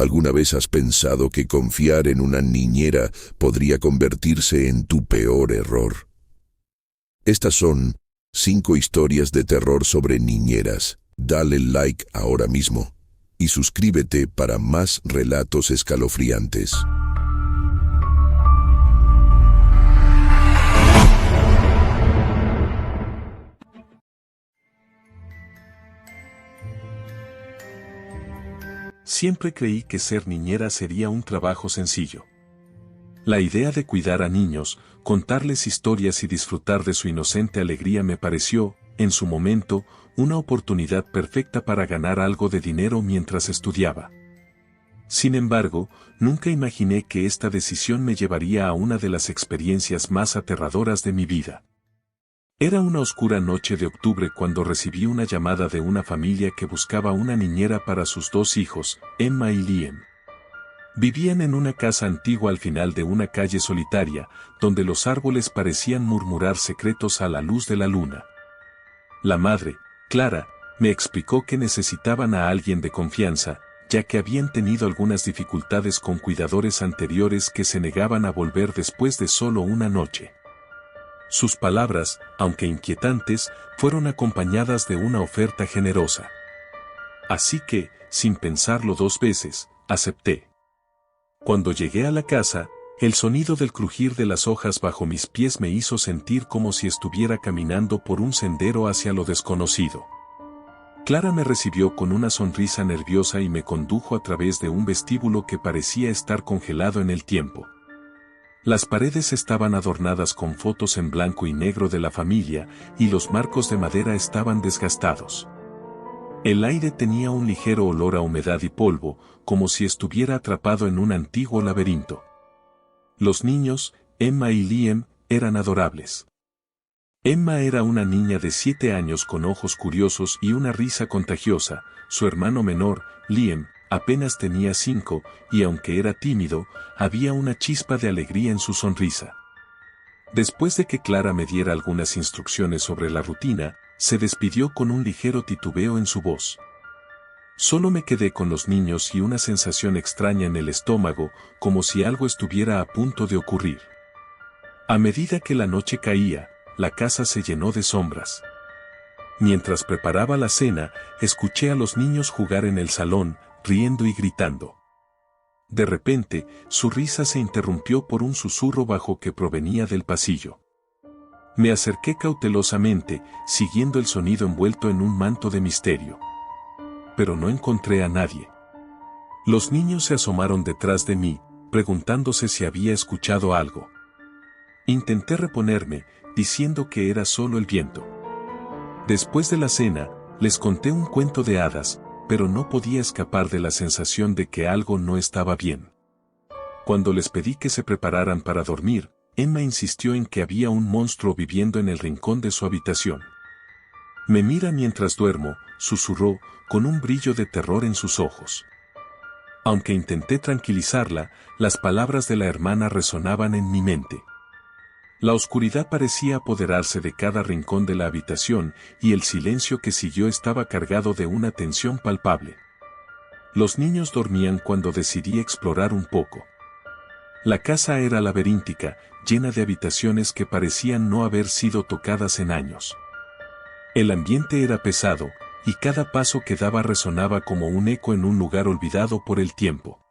¿Alguna vez has pensado que confiar en una niñera podría convertirse en tu peor error? Estas son 5 historias de terror sobre niñeras. Dale like ahora mismo y suscríbete para más relatos escalofriantes. Siempre creí que ser niñera sería un trabajo sencillo. La idea de cuidar a niños, contarles historias y disfrutar de su inocente alegría me pareció, en su momento, una oportunidad perfecta para ganar algo de dinero mientras estudiaba. Sin embargo, nunca imaginé que esta decisión me llevaría a una de las experiencias más aterradoras de mi vida. Era una oscura noche de octubre cuando recibí una llamada de una familia que buscaba una niñera para sus 2 hijos, Emma y Liam. Vivían en una casa antigua al final de una calle solitaria, donde los árboles parecían murmurar secretos a la luz de la luna. La madre, Clara, me explicó que necesitaban a alguien de confianza, ya que habían tenido algunas dificultades con cuidadores anteriores que se negaban a volver después de solo una noche. Sus palabras, aunque inquietantes, fueron acompañadas de una oferta generosa. Así que, sin pensarlo 2 veces, acepté. Cuando llegué a la casa, el sonido del crujir de las hojas bajo mis pies me hizo sentir como si estuviera caminando por un sendero hacia lo desconocido. Clara me recibió con una sonrisa nerviosa y me condujo a través de un vestíbulo que parecía estar congelado en el tiempo. Las paredes estaban adornadas con fotos en blanco y negro de la familia, y los marcos de madera estaban desgastados. El aire tenía un ligero olor a humedad y polvo, como si estuviera atrapado en un antiguo laberinto. Los niños, Emma y Liam, eran adorables. Emma era una niña de 7 años con ojos curiosos y una risa contagiosa. Su hermano menor, Liam, apenas tenía 5, y aunque era tímido, había una chispa de alegría en su sonrisa. Después de que Clara me diera algunas instrucciones sobre la rutina, se despidió con un ligero titubeo en su voz. Solo me quedé con los niños y una sensación extraña en el estómago, como si algo estuviera a punto de ocurrir. A medida que la noche caía, la casa se llenó de sombras. Mientras preparaba la cena, escuché a los niños jugar en el salón, riendo y gritando. De repente, su risa se interrumpió por un susurro bajo que provenía del pasillo. Me acerqué cautelosamente, siguiendo el sonido envuelto en un manto de misterio. Pero no encontré a nadie. Los niños se asomaron detrás de mí, preguntándose si había escuchado algo. Intenté reponerme, diciendo que era solo el viento. Después de la cena, les conté un cuento de hadas, pero no podía escapar de la sensación de que algo no estaba bien. Cuando les pedí que se prepararan para dormir, Emma insistió en que había un monstruo viviendo en el rincón de su habitación. «Me mira mientras duermo», susurró, con un brillo de terror en sus ojos. Aunque intenté tranquilizarla, las palabras de la hermana resonaban en mi mente. La oscuridad parecía apoderarse de cada rincón de la habitación, y el silencio que siguió estaba cargado de una tensión palpable. Los niños dormían cuando decidí explorar un poco. La casa era laberíntica, llena de habitaciones que parecían no haber sido tocadas en años. El ambiente era pesado, y cada paso que daba resonaba como un eco en un lugar olvidado por el tiempo.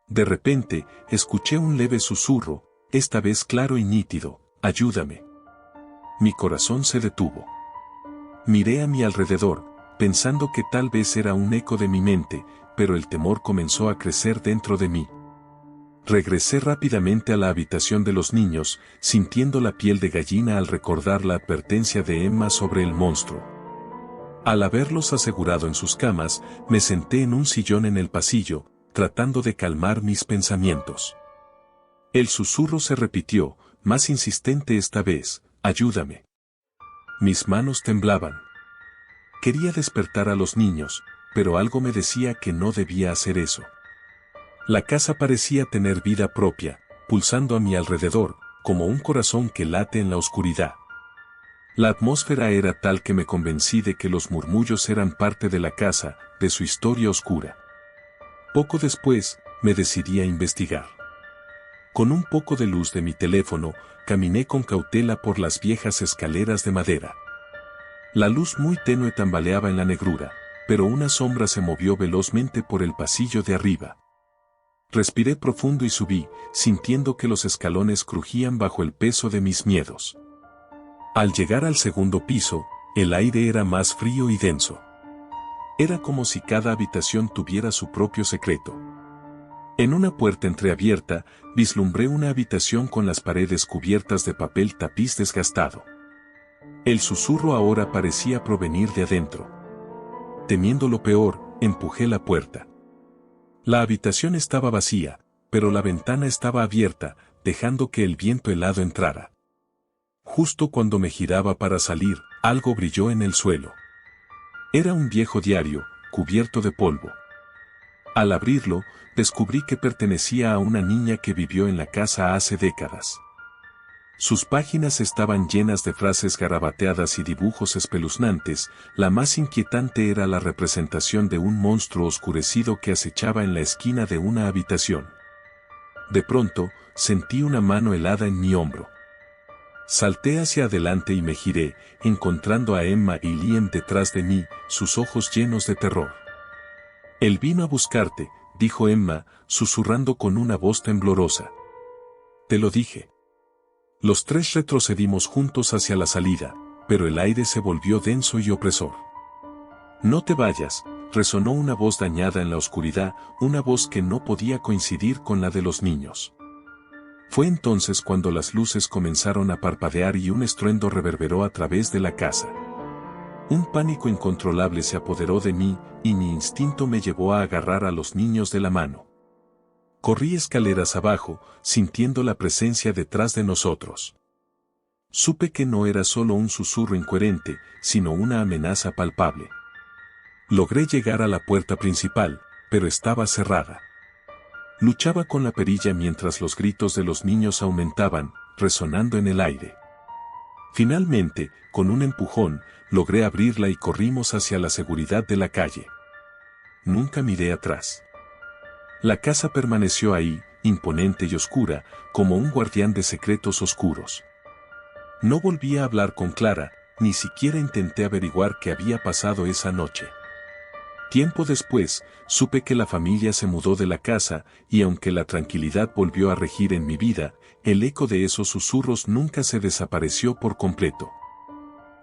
De repente, escuché un leve susurro, esta vez claro y nítido: «Ayúdame». Mi corazón se detuvo. Miré a mi alrededor, pensando que tal vez era un eco de mi mente, pero el temor comenzó a crecer dentro de mí. Regresé rápidamente a la habitación de los niños, sintiendo la piel de gallina al recordar la advertencia de Emma sobre el monstruo. Al haberlos asegurado en sus camas, me senté en un sillón en el pasillo, tratando de calmar mis pensamientos. El susurro se repitió, más insistente esta vez: «Ayúdame». Mis manos temblaban. Quería despertar a los niños, pero algo me decía que no debía hacer eso. La casa parecía tener vida propia, pulsando a mi alrededor, como un corazón que late en la oscuridad. La atmósfera era tal que me convencí de que los murmullos eran parte de la casa, de su historia oscura. Poco después, me decidí a investigar. Con un poco de luz de mi teléfono, caminé con cautela por las viejas escaleras de madera. La luz muy tenue tambaleaba en la negrura, pero una sombra se movió velozmente por el pasillo de arriba. Respiré profundo y subí, sintiendo que los escalones crujían bajo el peso de mis miedos. Al llegar al segundo piso, el aire era más frío y denso. Era como si cada habitación tuviera su propio secreto. En una puerta entreabierta, vislumbré una habitación con las paredes cubiertas de papel tapiz desgastado. El susurro ahora parecía provenir de adentro. Temiendo lo peor, empujé la puerta. La habitación estaba vacía, pero la ventana estaba abierta, dejando que el viento helado entrara. Justo cuando me giraba para salir, algo brilló en el suelo. Era un viejo diario, cubierto de polvo. Al abrirlo, descubrí que pertenecía a una niña que vivió en la casa hace décadas. Sus páginas estaban llenas de frases garabateadas y dibujos espeluznantes. La más inquietante era la representación de un monstruo oscurecido que acechaba en la esquina de una habitación. De pronto, sentí una mano helada en mi hombro. Salté hacia adelante y me giré, encontrando a Emma y Liam detrás de mí, sus ojos llenos de terror. «Él vino a buscarte», dijo Emma, susurrando con una voz temblorosa. «Te lo dije». Los tres retrocedimos juntos hacia la salida, pero el aire se volvió denso y opresor. «No te vayas», resonó una voz dañada en la oscuridad, una voz que no podía coincidir con la de los niños. Fue entonces cuando las luces comenzaron a parpadear y un estruendo reverberó a través de la casa. Un pánico incontrolable se apoderó de mí, y mi instinto me llevó a agarrar a los niños de la mano. Corrí escaleras abajo, sintiendo la presencia detrás de nosotros. Supe que no era solo un susurro incoherente, sino una amenaza palpable. Logré llegar a la puerta principal, pero estaba cerrada. Luchaba con la perilla mientras los gritos de los niños aumentaban, resonando en el aire. Finalmente, con un empujón, logré abrirla y corrimos hacia la seguridad de la calle. Nunca miré atrás. La casa permaneció ahí, imponente y oscura, como un guardián de secretos oscuros. No volví a hablar con Clara, ni siquiera intenté averiguar qué había pasado esa noche. Tiempo después, supe que la familia se mudó de la casa, y aunque la tranquilidad volvió a regir en mi vida, el eco de esos susurros nunca se desapareció por completo.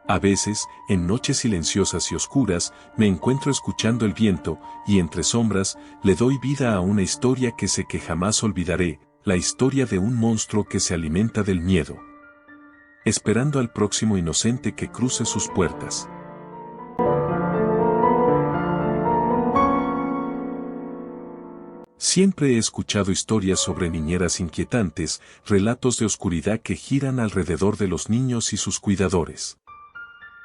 A veces, en noches silenciosas y oscuras, me encuentro escuchando el viento, y entre sombras, le doy vida a una historia que sé que jamás olvidaré, la historia de un monstruo que se alimenta del miedo, esperando al próximo inocente que cruce sus puertas. Siempre he escuchado historias sobre niñeras inquietantes, relatos de oscuridad que giran alrededor de los niños y sus cuidadores.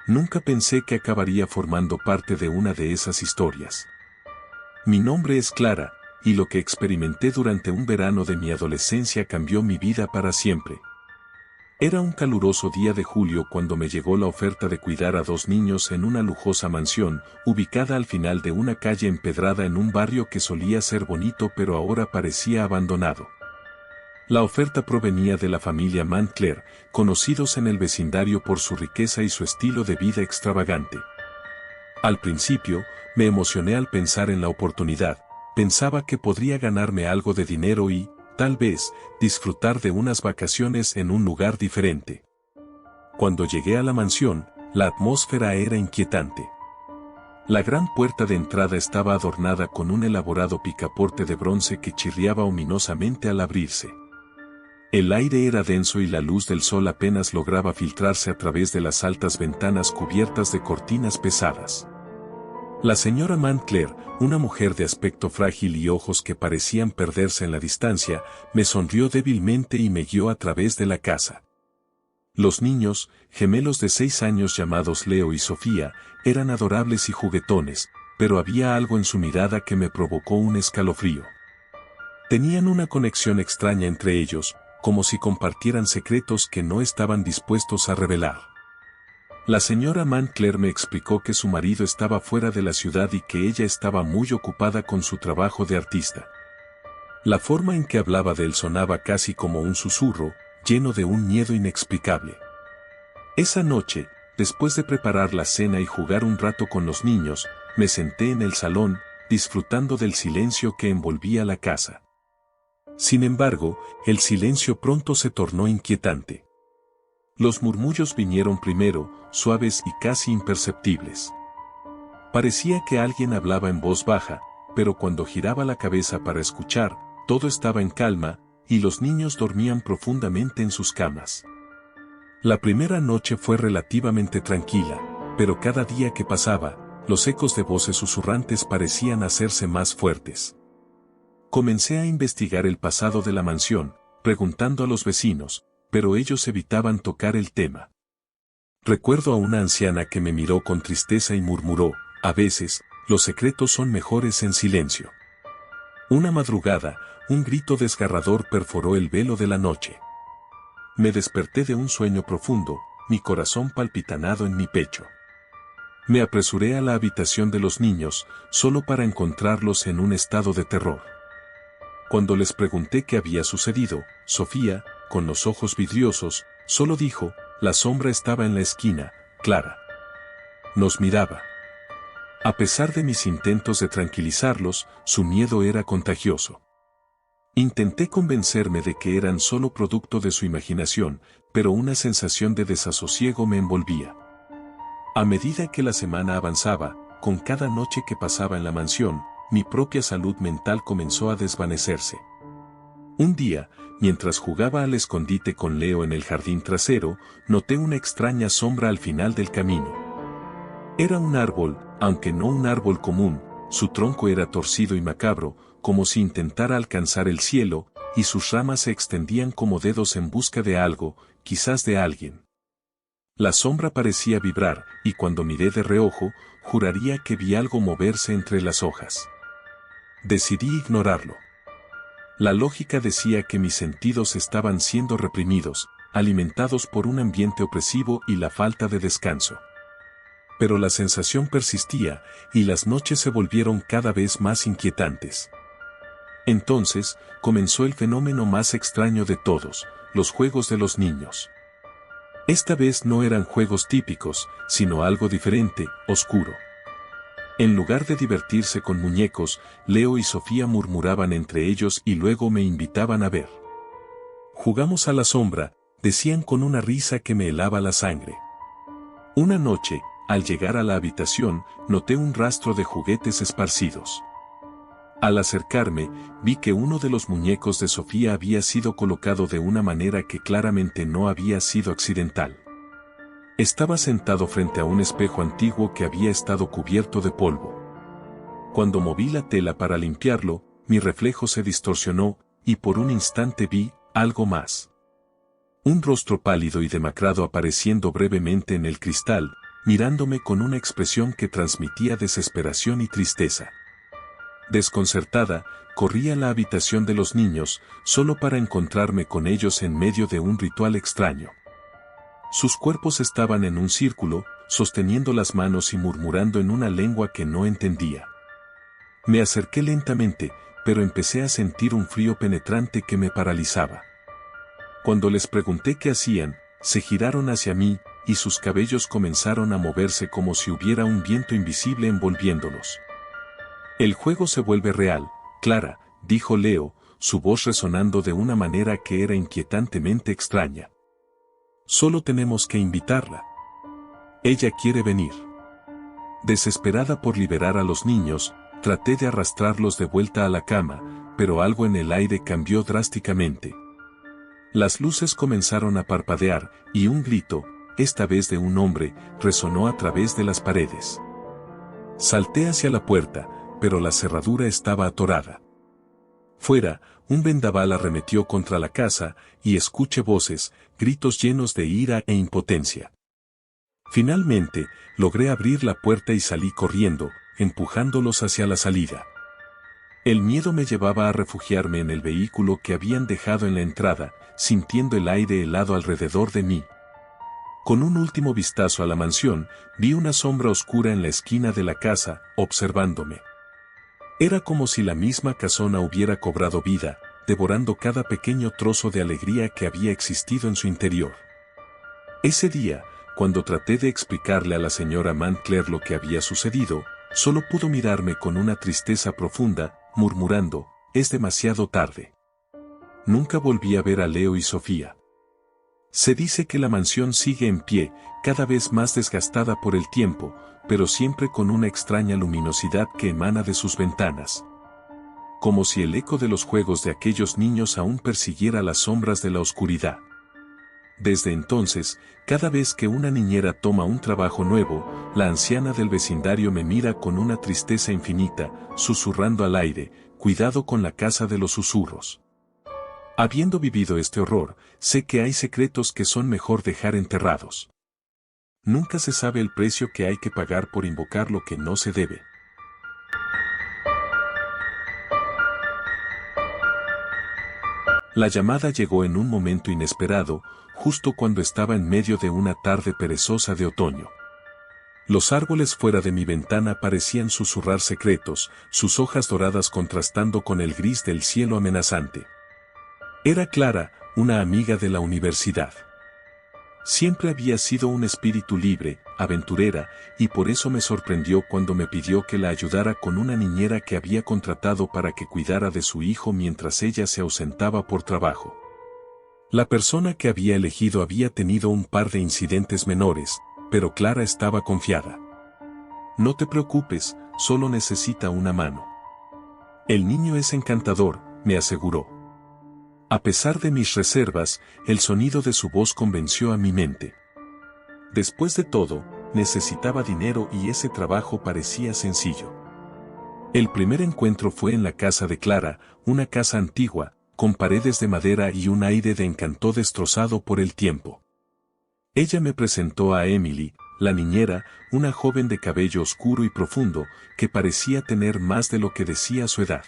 Nunca pensé que acabaría formando parte de una de esas historias. Mi nombre es Clara, y lo que experimenté durante un verano de mi adolescencia cambió mi vida para siempre. Era un caluroso día de julio cuando me llegó la oferta de cuidar a 2 niños en una lujosa mansión, ubicada al final de una calle empedrada en un barrio que solía ser bonito pero ahora parecía abandonado. La oferta provenía de la familia Montclair, conocidos en el vecindario por su riqueza y su estilo de vida extravagante. Al principio, me emocioné al pensar en la oportunidad, pensaba que podría ganarme algo de dinero y, tal vez, disfrutar de unas vacaciones en un lugar diferente. Cuando llegué a la mansión, la atmósfera era inquietante. La gran puerta de entrada estaba adornada con un elaborado picaporte de bronce que chirriaba ominosamente al abrirse. El aire era denso y la luz del sol apenas lograba filtrarse a través de las altas ventanas cubiertas de cortinas pesadas. La señora Montclair, una mujer de aspecto frágil y ojos que parecían perderse en la distancia, me sonrió débilmente y me guió a través de la casa. Los niños, gemelos de 6 años llamados Leo y Sofía, eran adorables y juguetones, pero había algo en su mirada que me provocó un escalofrío. Tenían una conexión extraña entre ellos, como si compartieran secretos que no estaban dispuestos a revelar. La señora Montclair me explicó que su marido estaba fuera de la ciudad y que ella estaba muy ocupada con su trabajo de artista. La forma en que hablaba de él sonaba casi como un susurro, lleno de un miedo inexplicable. Esa noche, después de preparar la cena y jugar un rato con los niños, me senté en el salón, disfrutando del silencio que envolvía la casa. Sin embargo, el silencio pronto se tornó inquietante. Los murmullos vinieron primero, suaves y casi imperceptibles. Parecía que alguien hablaba en voz baja, pero cuando giraba la cabeza para escuchar, todo estaba en calma, y los niños dormían profundamente en sus camas. La primera noche fue relativamente tranquila, pero cada día que pasaba, los ecos de voces susurrantes parecían hacerse más fuertes. Comencé a investigar el pasado de la mansión, preguntando a los vecinos, pero ellos evitaban tocar el tema. Recuerdo a una anciana que me miró con tristeza y murmuró, a veces, los secretos son mejores en silencio. Una madrugada, un grito desgarrador perforó el velo de la noche. Me desperté de un sueño profundo, mi corazón palpitando en mi pecho. Me apresuré a la habitación de los niños, solo para encontrarlos en un estado de terror. Cuando les pregunté qué había sucedido, Sofía, con los ojos vidriosos, solo dijo, la sombra estaba en la esquina, Clara. Nos miraba. A pesar de mis intentos de tranquilizarlos, su miedo era contagioso. Intenté convencerme de que eran solo producto de su imaginación, pero una sensación de desasosiego me envolvía. A medida que la semana avanzaba, con cada noche que pasaba en la mansión, mi propia salud mental comenzó a desvanecerse. Un día, mientras jugaba al escondite con Leo en el jardín trasero, noté una extraña sombra al final del camino. Era un árbol, aunque no un árbol común, su tronco era torcido y macabro, como si intentara alcanzar el cielo, y sus ramas se extendían como dedos en busca de algo, quizás de alguien. La sombra parecía vibrar, y cuando miré de reojo, juraría que vi algo moverse entre las hojas. Decidí ignorarlo. La lógica decía que mis sentidos estaban siendo reprimidos, alimentados por un ambiente opresivo y la falta de descanso. Pero la sensación persistía, y las noches se volvieron cada vez más inquietantes. Entonces, comenzó el fenómeno más extraño de todos, los juegos de los niños. Esta vez no eran juegos típicos, sino algo diferente, oscuro. En lugar de divertirse con muñecos, Leo y Sofía murmuraban entre ellos y luego me invitaban a ver. Jugamos a la sombra, decían con una risa que me helaba la sangre. Una noche, al llegar a la habitación, noté un rastro de juguetes esparcidos. Al acercarme, vi que uno de los muñecos de Sofía había sido colocado de una manera que claramente no había sido accidental. Estaba sentado frente a un espejo antiguo que había estado cubierto de polvo. Cuando moví la tela para limpiarlo, mi reflejo se distorsionó, y por un instante vi algo más. Un rostro pálido y demacrado apareciendo brevemente en el cristal, mirándome con una expresión que transmitía desesperación y tristeza. Desconcertada, corrí a la habitación de los niños, solo para encontrarme con ellos en medio de un ritual extraño. Sus cuerpos estaban en un círculo, sosteniendo las manos y murmurando en una lengua que no entendía. Me acerqué lentamente, pero empecé a sentir un frío penetrante que me paralizaba. Cuando les pregunté qué hacían, se giraron hacia mí, y sus cabellos comenzaron a moverse como si hubiera un viento invisible envolviéndolos. El juego se vuelve real, Clara, dijo Leo, su voz resonando de una manera que era inquietantemente extraña. Solo tenemos que invitarla. Ella quiere venir. Desesperada por liberar a los niños, traté de arrastrarlos de vuelta a la cama, pero algo en el aire cambió drásticamente. Las luces comenzaron a parpadear, y un grito, esta vez de un hombre, resonó a través de las paredes. Salté hacia la puerta, pero la cerradura estaba atorada. Fuera, un vendaval arremetió contra la casa, y escuché voces, gritos llenos de ira e impotencia. Finalmente, logré abrir la puerta y salí corriendo, empujándolos hacia la salida. El miedo me llevaba a refugiarme en el vehículo que habían dejado en la entrada, sintiendo el aire helado alrededor de mí. Con un último vistazo a la mansión, vi una sombra oscura en la esquina de la casa, observándome. Era como si la misma casona hubiera cobrado vida, devorando cada pequeño trozo de alegría que había existido en su interior. Ese día, cuando traté de explicarle a la señora Montclair lo que había sucedido, solo pudo mirarme con una tristeza profunda, murmurando, «Es demasiado tarde». Nunca volví a ver a Leo y Sofía. Se dice que la mansión sigue en pie, cada vez más desgastada por el tiempo, pero siempre con una extraña luminosidad que emana de sus ventanas. Como si el eco de los juegos de aquellos niños aún persiguiera las sombras de la oscuridad. Desde entonces, cada vez que una niñera toma un trabajo nuevo, la anciana del vecindario me mira con una tristeza infinita, susurrando al aire, «Cuidado con la casa de los susurros». Habiendo vivido este horror, sé que hay secretos que son mejor dejar enterrados. Nunca se sabe el precio que hay que pagar por invocar lo que no se debe. La llamada llegó en un momento inesperado, justo cuando estaba en medio de una tarde perezosa de otoño. Los árboles fuera de mi ventana parecían susurrar secretos, sus hojas doradas contrastando con el gris del cielo amenazante. Era Clara, una amiga de la universidad. Siempre había sido un espíritu libre, aventurera, y por eso me sorprendió cuando me pidió que la ayudara con una niñera que había contratado para que cuidara de su hijo mientras ella se ausentaba por trabajo. La persona que había elegido había tenido un par de incidentes menores, pero Clara estaba confiada. «No te preocupes, solo necesita una mano. El niño es encantador», me aseguró. A pesar de mis reservas, el sonido de su voz convenció a mi mente. Después de todo, necesitaba dinero y ese trabajo parecía sencillo. El primer encuentro fue en la casa de Clara, una casa antigua, con paredes de madera y un aire de encanto destrozado por el tiempo. Ella me presentó a Emily, la niñera, una joven de cabello oscuro y profundo, que parecía tener más de lo que decía su edad.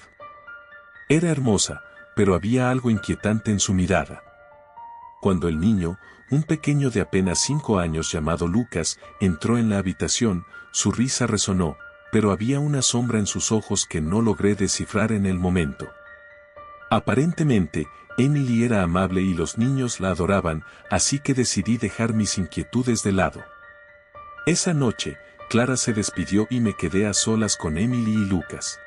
Era hermosa, pero había algo inquietante en su mirada. Cuando el niño, un pequeño de apenas 5 años llamado Lucas, entró en la habitación, su risa resonó, pero había una sombra en sus ojos que no logré descifrar en el momento. Aparentemente, Emily era amable y los niños la adoraban, así que decidí dejar mis inquietudes de lado. Esa noche, Clara se despidió y me quedé a solas con Emily y Lucas.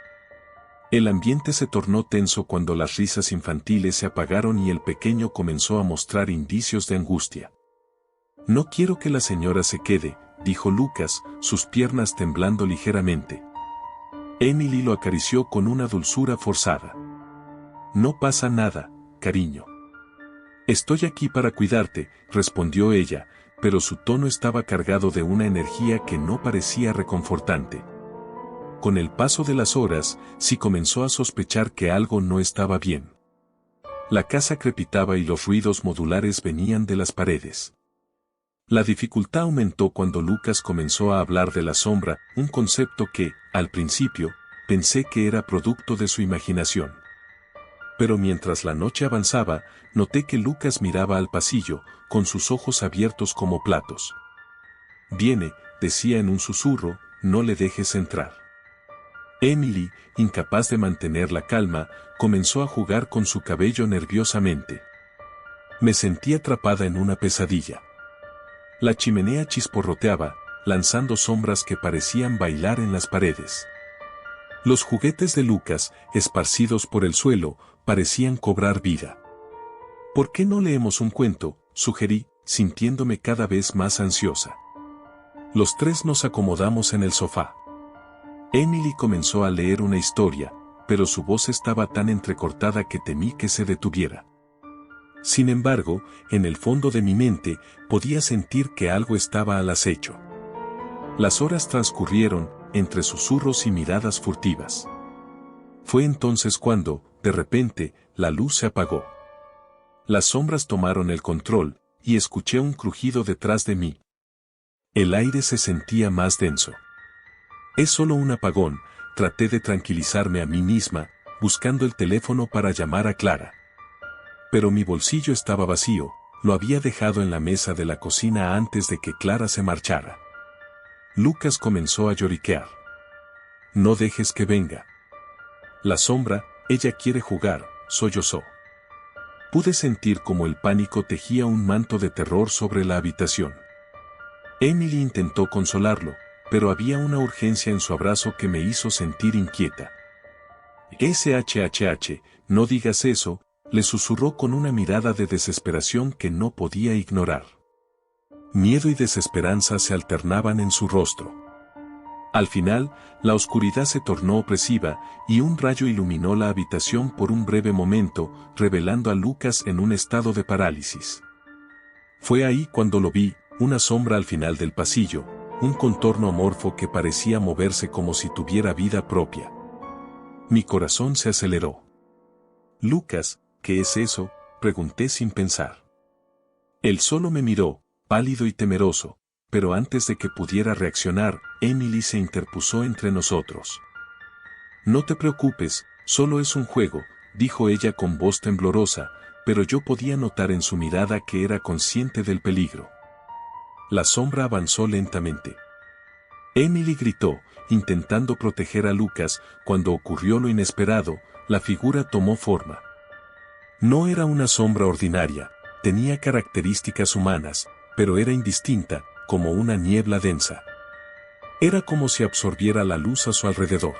El ambiente se tornó tenso cuando las risas infantiles se apagaron y el pequeño comenzó a mostrar indicios de angustia. «No quiero que la señora se quede», dijo Lucas, sus piernas temblando ligeramente. Emily lo acarició con una dulzura forzada. «No pasa nada, cariño. Estoy aquí para cuidarte», respondió ella, pero su tono estaba cargado de una energía que no parecía reconfortante. Con el paso de las horas, sí comenzó a sospechar que algo no estaba bien. La casa crepitaba y los ruidos modulares venían de las paredes. La dificultad aumentó cuando Lucas comenzó a hablar de la sombra, un concepto que, al principio, pensé que era producto de su imaginación. Pero mientras la noche avanzaba, noté que Lucas miraba al pasillo, con sus ojos abiertos como platos. «Viene», decía en un susurro, «no le dejes entrar». Emily, incapaz de mantener la calma, comenzó a jugar con su cabello nerviosamente. Me sentí atrapada en una pesadilla. La chimenea chisporroteaba, lanzando sombras que parecían bailar en las paredes. Los juguetes de Lucas, esparcidos por el suelo, parecían cobrar vida. «¿Por qué no leemos un cuento?», sugerí, sintiéndome cada vez más ansiosa. Los tres nos acomodamos en el sofá. Emily comenzó a leer una historia, pero su voz estaba tan entrecortada que temí que se detuviera. Sin embargo, en el fondo de mi mente, podía sentir que algo estaba al acecho. Las horas transcurrieron, entre susurros y miradas furtivas. Fue entonces cuando, de repente, la luz se apagó. Las sombras tomaron el control, y escuché un crujido detrás de mí. El aire se sentía más denso. «Es solo un apagón», traté de tranquilizarme a mí misma, buscando el teléfono para llamar a Clara. Pero mi bolsillo estaba vacío, lo había dejado en la mesa de la cocina antes de que Clara se marchara. Lucas comenzó a lloriquear. No dejes que venga. La sombra, ella quiere jugar, sollozó. Pude sentir como el pánico tejía un manto de terror sobre la habitación. Emily intentó consolarlo, pero había una urgencia en su abrazo que me hizo sentir inquieta. SHHH, no digas eso, le susurró con una mirada de desesperación que no podía ignorar. Miedo y desesperanza se alternaban en su rostro. Al final, la oscuridad se tornó opresiva y un rayo iluminó la habitación por un breve momento, revelando a Lucas en un estado de parálisis. Fue ahí cuando lo vi, una sombra al final del pasillo, un contorno amorfo que parecía moverse como si tuviera vida propia. Mi corazón se aceleró. Lucas, ¿qué es eso?, pregunté sin pensar. Él solo me miró, pálido y temeroso, pero antes de que pudiera reaccionar, Emily se interpuso entre nosotros. No te preocupes, solo es un juego, dijo ella con voz temblorosa, pero yo podía notar en su mirada que era consciente del peligro. La sombra avanzó lentamente. Emily gritó, intentando proteger a Lucas. Cuando ocurrió lo inesperado, la figura tomó forma. No era una sombra ordinaria, tenía características humanas, pero era indistinta, como una niebla densa. Era como si absorbiera la luz a su alrededor.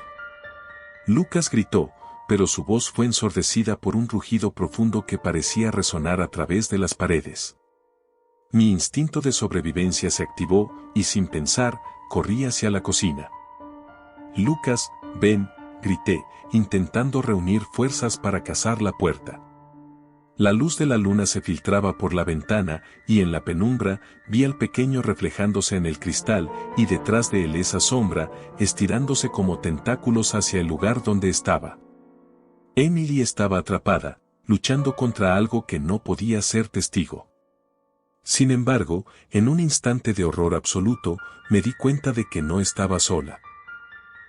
Lucas gritó, pero su voz fue ensordecida por un rugido profundo que parecía resonar a través de las paredes. Mi instinto de sobrevivencia se activó, y sin pensar, corrí hacia la cocina. Lucas, ven, grité, intentando reunir fuerzas para cazar la puerta. La luz de la luna se filtraba por la ventana, y en la penumbra, vi al pequeño reflejándose en el cristal, y detrás de él esa sombra, estirándose como tentáculos hacia el lugar donde estaba. Emily estaba atrapada, luchando contra algo que no podía ser testigo. Sin embargo, en un instante de horror absoluto, me di cuenta de que no estaba sola.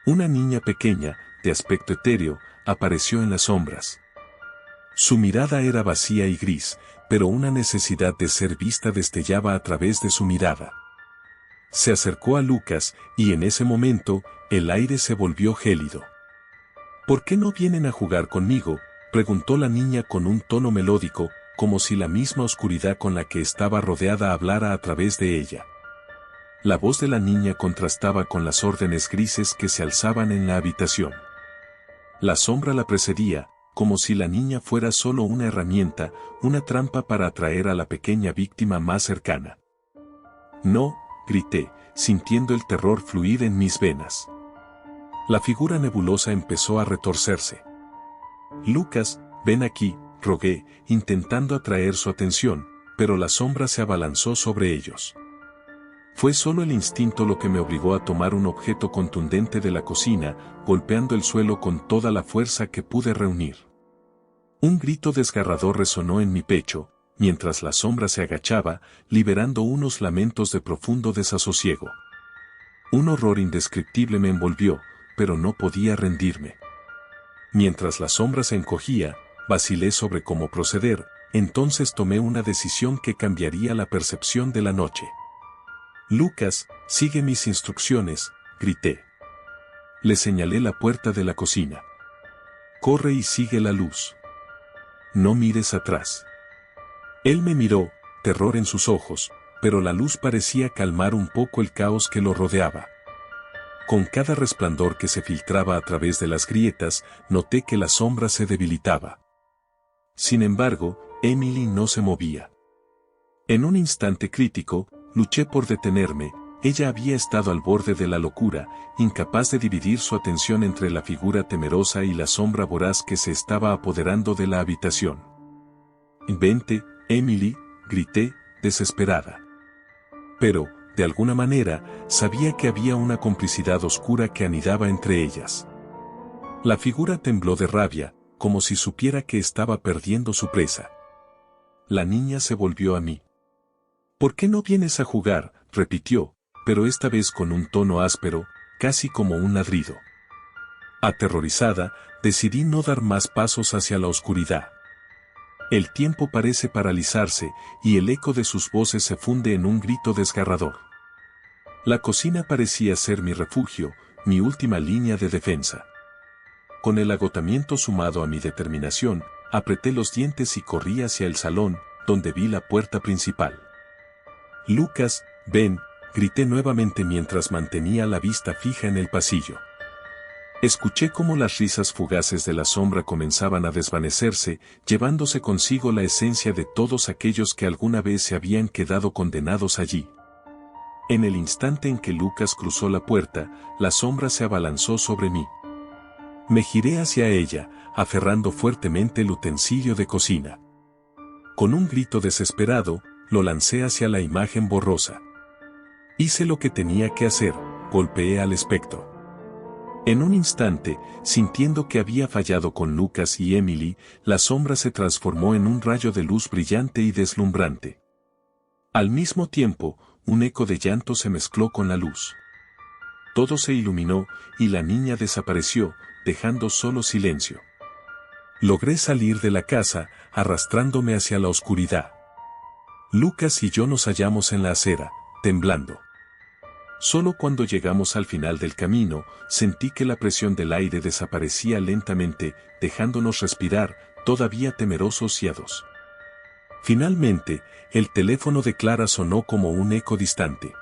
Una niña pequeña, de aspecto etéreo, apareció en las sombras. Su mirada era vacía y gris, pero una necesidad de ser vista destellaba a través de su mirada. Se acercó a Lucas, y en ese momento, el aire se volvió gélido. ¿Por qué no vienen a jugar conmigo?, preguntó la niña con un tono melódico, como si la misma oscuridad con la que estaba rodeada hablara a través de ella. La voz de la niña contrastaba con las órdenes grises que se alzaban en la habitación. La sombra la precedía, como si la niña fuera solo una herramienta, una trampa para atraer a la pequeña víctima más cercana. No, grité, sintiendo el terror fluir en mis venas. La figura nebulosa empezó a retorcerse. Lucas, ven aquí, rogué, intentando atraer su atención, pero la sombra se abalanzó sobre ellos. Fue solo el instinto lo que me obligó a tomar un objeto contundente de la cocina, golpeando el suelo con toda la fuerza que pude reunir. Un grito desgarrador resonó en mi pecho, mientras la sombra se agachaba, liberando unos lamentos de profundo desasosiego. Un horror indescriptible me envolvió, pero no podía rendirme. Mientras la sombra se encogía, vacilé sobre cómo proceder, entonces tomé una decisión que cambiaría la percepción de la noche. Lucas, sigue mis instrucciones, grité. Le señalé la puerta de la cocina. Corre y sigue la luz. No mires atrás. Él me miró, terror en sus ojos, pero la luz parecía calmar un poco el caos que lo rodeaba. Con cada resplandor que se filtraba a través de las grietas, noté que la sombra se debilitaba. Sin embargo, Emily no se movía. En un instante crítico, luché por detenerme. Ella había estado al borde de la locura, incapaz de dividir su atención entre la figura temerosa y la sombra voraz que se estaba apoderando de la habitación. «Vente, Emily», grité, desesperada. Pero, de alguna manera, sabía que había una complicidad oscura que anidaba entre ellas. La figura tembló de rabia, como si supiera que estaba perdiendo su presa. La niña se volvió a mí. «¿Por qué no vienes a jugar?», repitió, pero esta vez con un tono áspero, casi como un ladrido. Aterrorizada, decidí no dar más pasos hacia la oscuridad. El tiempo parece paralizarse y el eco de sus voces se funde en un grito desgarrador. La cocina parecía ser mi refugio, mi última línea de defensa. Con el agotamiento sumado a mi determinación, apreté los dientes y corrí hacia el salón, donde vi la puerta principal. «Lucas, ven», grité nuevamente mientras mantenía la vista fija en el pasillo. Escuché cómo las risas fugaces de la sombra comenzaban a desvanecerse, llevándose consigo la esencia de todos aquellos que alguna vez se habían quedado condenados allí. En el instante en que Lucas cruzó la puerta, la sombra se abalanzó sobre mí. Me giré hacia ella, aferrando fuertemente el utensilio de cocina. Con un grito desesperado, lo lancé hacia la imagen borrosa. Hice lo que tenía que hacer, golpeé al espectro. En un instante, sintiendo que había fallado con Lucas y Emily, la sombra se transformó en un rayo de luz brillante y deslumbrante. Al mismo tiempo, un eco de llanto se mezcló con la luz. Todo se iluminó y la niña desapareció, dejando solo silencio. Logré salir de la casa, arrastrándome hacia la oscuridad. Lucas y yo nos hallamos en la acera, temblando. Solo cuando llegamos al final del camino, sentí que la presión del aire desaparecía lentamente, dejándonos respirar, todavía temerosos y a dos. Finalmente, el teléfono de Clara sonó como un eco distante.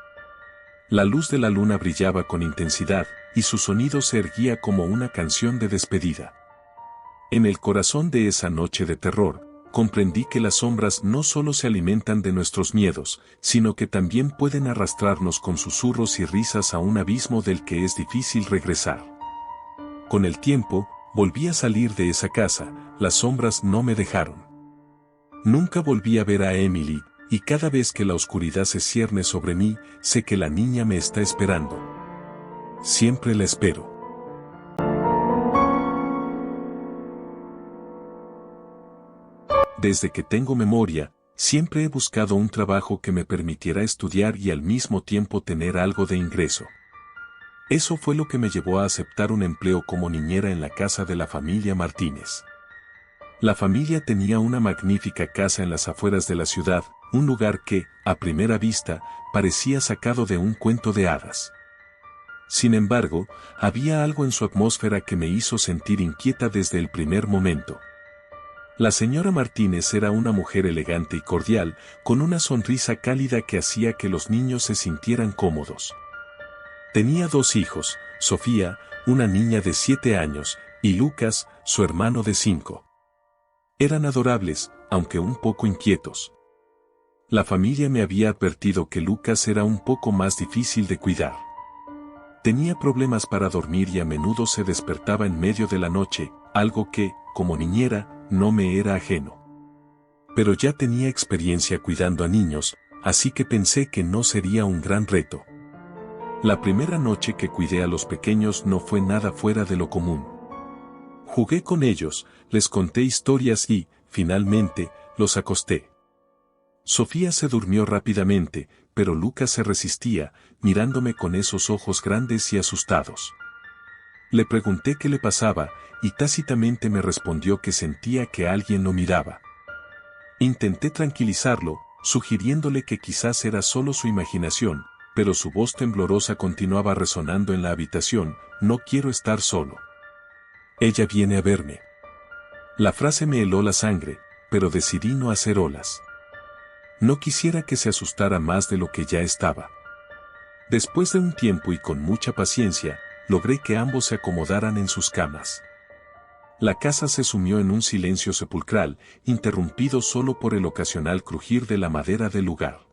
La luz de la luna brillaba con intensidad, y su sonido se erguía como una canción de despedida. En el corazón de esa noche de terror, comprendí que las sombras no solo se alimentan de nuestros miedos, sino que también pueden arrastrarnos con susurros y risas a un abismo del que es difícil regresar. Con el tiempo, volví a salir de esa casa, las sombras no me dejaron. Nunca volví a ver a Emily, y cada vez que la oscuridad se cierne sobre mí, sé que la niña me está esperando. Siempre la espero. Desde que tengo memoria, siempre he buscado un trabajo que me permitiera estudiar y al mismo tiempo tener algo de ingreso. Eso fue lo que me llevó a aceptar un empleo como niñera en la casa de la familia Martínez. La familia tenía una magnífica casa en las afueras de la ciudad, un lugar que, a primera vista, parecía sacado de un cuento de hadas. Sin embargo, había algo en su atmósfera que me hizo sentir inquieta desde el primer momento. La señora Martínez era una mujer elegante y cordial, con una sonrisa cálida que hacía que los niños se sintieran cómodos. Tenía 2 hijos, Sofía, una niña de 7 años, y Lucas, su hermano de 5. Eran adorables, aunque un poco inquietos. La familia me había advertido que Lucas era un poco más difícil de cuidar. Tenía problemas para dormir y a menudo se despertaba en medio de la noche, algo que, como niñera, no me era ajeno. Pero ya tenía experiencia cuidando a niños, así que pensé que no sería un gran reto. La primera noche que cuidé a los pequeños no fue nada fuera de lo común. Jugué con ellos, les conté historias y, finalmente, los acosté. Sofía se durmió rápidamente, pero Lucas se resistía, mirándome con esos ojos grandes y asustados. Le pregunté qué le pasaba, y tácitamente me respondió que sentía que alguien lo miraba. Intenté tranquilizarlo, sugiriéndole que quizás era solo su imaginación, pero su voz temblorosa continuaba resonando en la habitación: «No quiero estar solo. Ella viene a verme». La frase me heló la sangre, pero decidí no hacer olas. No quisiera que se asustara más de lo que ya estaba. Después de un tiempo y con mucha paciencia, logré que ambos se acomodaran en sus camas. La casa se sumió en un silencio sepulcral, interrumpido solo por el ocasional crujir de la madera del lugar.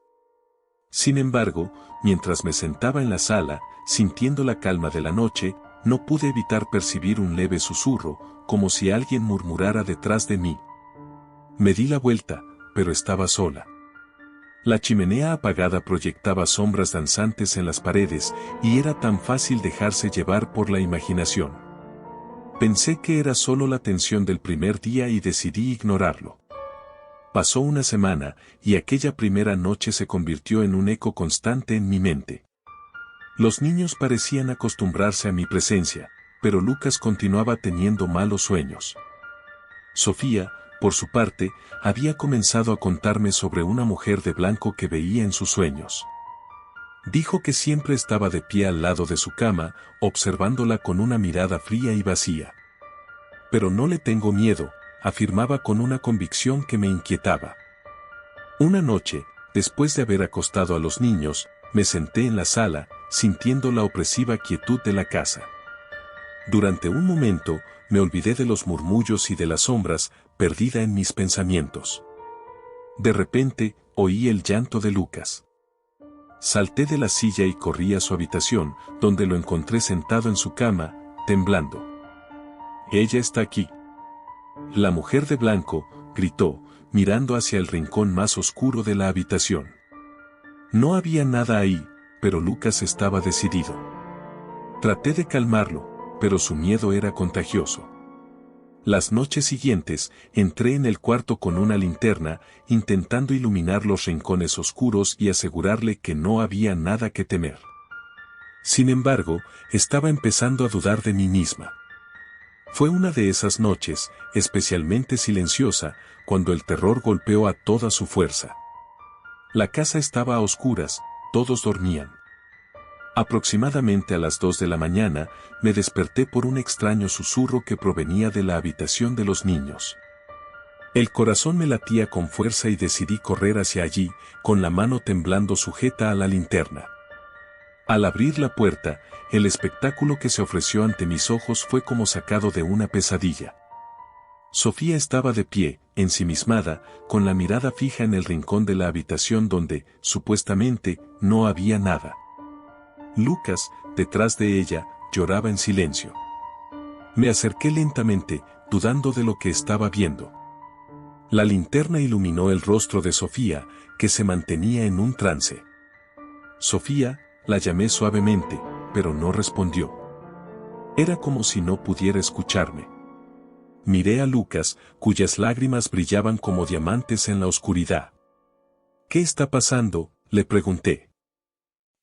Sin embargo, mientras me sentaba en la sala, sintiendo la calma de la noche, no pude evitar percibir un leve susurro, como si alguien murmurara detrás de mí. Me di la vuelta, pero estaba sola. La chimenea apagada proyectaba sombras danzantes en las paredes, y era tan fácil dejarse llevar por la imaginación. Pensé que era solo la tensión del primer día y decidí ignorarlo. Pasó una semana, y aquella primera noche se convirtió en un eco constante en mi mente. Los niños parecían acostumbrarse a mi presencia, pero Lucas continuaba teniendo malos sueños. Sofía, por su parte, había comenzado a contarme sobre una mujer de blanco que veía en sus sueños. Dijo que siempre estaba de pie al lado de su cama, observándola con una mirada fría y vacía. Pero no le tengo miedo, afirmaba con una convicción que me inquietaba. Una noche, después de haber acostado a los niños, me senté en la sala, sintiendo la opresiva quietud de la casa. Durante un momento, me olvidé de los murmullos y de las sombras, perdida en mis pensamientos. De repente, oí el llanto de Lucas. Salté de la silla y corrí a su habitación, donde lo encontré sentado en su cama, temblando. «Ella está aquí». La mujer de blanco, gritó, mirando hacia el rincón más oscuro de la habitación. No había nada ahí, pero Lucas estaba decidido. Traté de calmarlo, pero su miedo era contagioso. Las noches siguientes, entré en el cuarto con una linterna, intentando iluminar los rincones oscuros y asegurarle que no había nada que temer. Sin embargo, estaba empezando a dudar de mí misma. Fue una de esas noches, especialmente silenciosa, cuando el terror golpeó a toda su fuerza. La casa estaba a oscuras, todos dormían. Aproximadamente a las 2 de la mañana, me desperté por un extraño susurro que provenía de la habitación de los niños. El corazón me latía con fuerza y decidí correr hacia allí, con la mano temblando sujeta a la linterna. Al abrir la puerta, el espectáculo que se ofreció ante mis ojos fue como sacado de una pesadilla. Sofía estaba de pie, ensimismada, con la mirada fija en el rincón de la habitación donde, supuestamente, no había nada. Lucas, detrás de ella, lloraba en silencio. Me acerqué lentamente, dudando de lo que estaba viendo. La linterna iluminó el rostro de Sofía, que se mantenía en un trance. «Sofía», la llamé suavemente, pero no respondió. Era como si no pudiera escucharme. Miré a Lucas, cuyas lágrimas brillaban como diamantes en la oscuridad. «¿Qué está pasando?», le pregunté.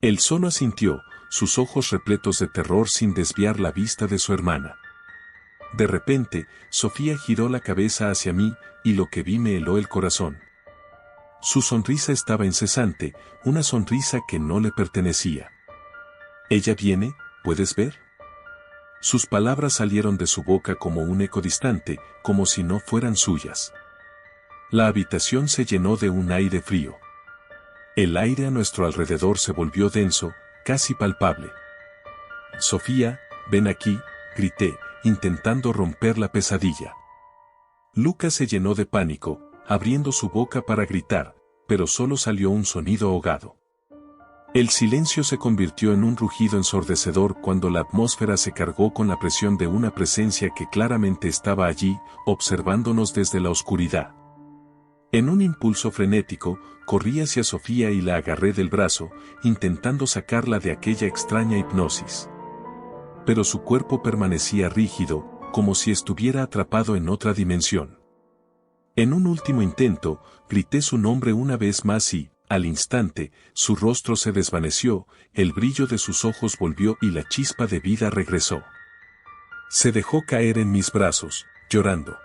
Él solo asintió, sus ojos repletos de terror sin desviar la vista de su hermana. De repente, Sofía giró la cabeza hacia mí, y lo que vi me heló el corazón. Su sonrisa estaba incesante, una sonrisa que no le pertenecía. «¿Ella viene? ¿Puedes ver?». Sus palabras salieron de su boca como un eco distante, como si no fueran suyas. La habitación se llenó de un aire frío. El aire a nuestro alrededor se volvió denso, casi palpable. «Sofía, ven aquí», grité, intentando romper la pesadilla. Lucas se llenó de pánico, abriendo su boca para gritar, pero solo salió un sonido ahogado. El silencio se convirtió en un rugido ensordecedor cuando la atmósfera se cargó con la presión de una presencia que claramente estaba allí, observándonos desde la oscuridad. En un impulso frenético, corrí hacia Sofía y la agarré del brazo, intentando sacarla de aquella extraña hipnosis. Pero su cuerpo permanecía rígido, como si estuviera atrapado en otra dimensión. En un último intento, grité su nombre una vez más y, al instante, su rostro se desvaneció, el brillo de sus ojos volvió y la chispa de vida regresó. Se dejó caer en mis brazos, llorando.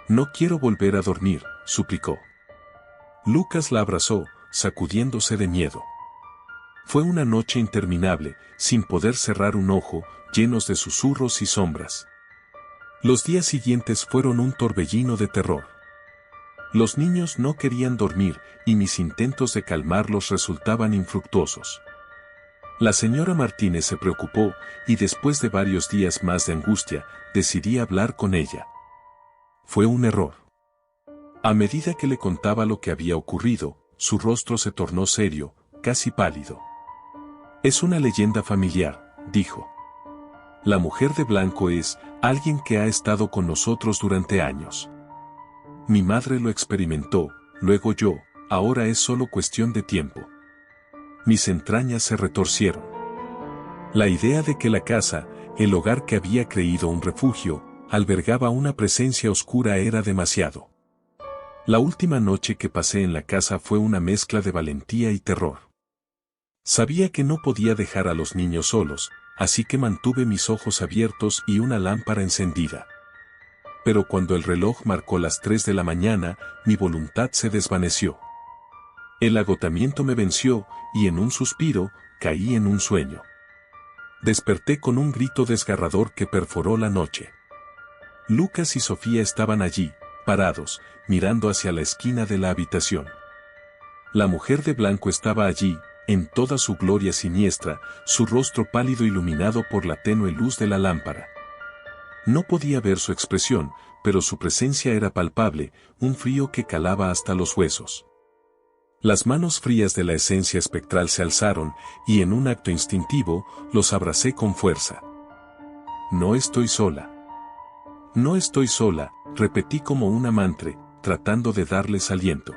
«No quiero volver a dormir», suplicó. Lucas la abrazó, sacudiéndose de miedo. Fue una noche interminable, sin poder cerrar un ojo, llenos de susurros y sombras. Los días siguientes fueron un torbellino de terror. Los niños no querían dormir, y mis intentos de calmarlos resultaban infructuosos. La señora Martínez se preocupó, y después de varios días más de angustia, decidí hablar con ella. Fue un error. A medida que le contaba lo que había ocurrido, su rostro se tornó serio, casi pálido. «Es una leyenda familiar», dijo. «La mujer de blanco es alguien que ha estado con nosotros durante años. Mi madre lo experimentó, luego yo, ahora es solo cuestión de tiempo». Mis entrañas se retorcieron. La idea de que la casa, el hogar que había creído un refugio, albergaba una presencia oscura era demasiado. La última noche que pasé en la casa fue una mezcla de valentía y terror. Sabía que no podía dejar a los niños solos, así que mantuve mis ojos abiertos y una lámpara encendida. Pero cuando el reloj marcó las 3 de la mañana, mi voluntad se desvaneció. El agotamiento me venció, y en un suspiro, caí en un sueño. Desperté con un grito desgarrador que perforó la noche. Lucas y Sofía estaban allí, parados, mirando hacia la esquina de la habitación. La mujer de blanco estaba allí, en toda su gloria siniestra, su rostro pálido iluminado por la tenue luz de la lámpara. No podía ver su expresión, pero su presencia era palpable, un frío que calaba hasta los huesos. Las manos frías de la esencia espectral se alzaron, y en un acto instintivo, los abracé con fuerza. No estoy sola. No estoy sola, repetí como una mantra, tratando de darles aliento.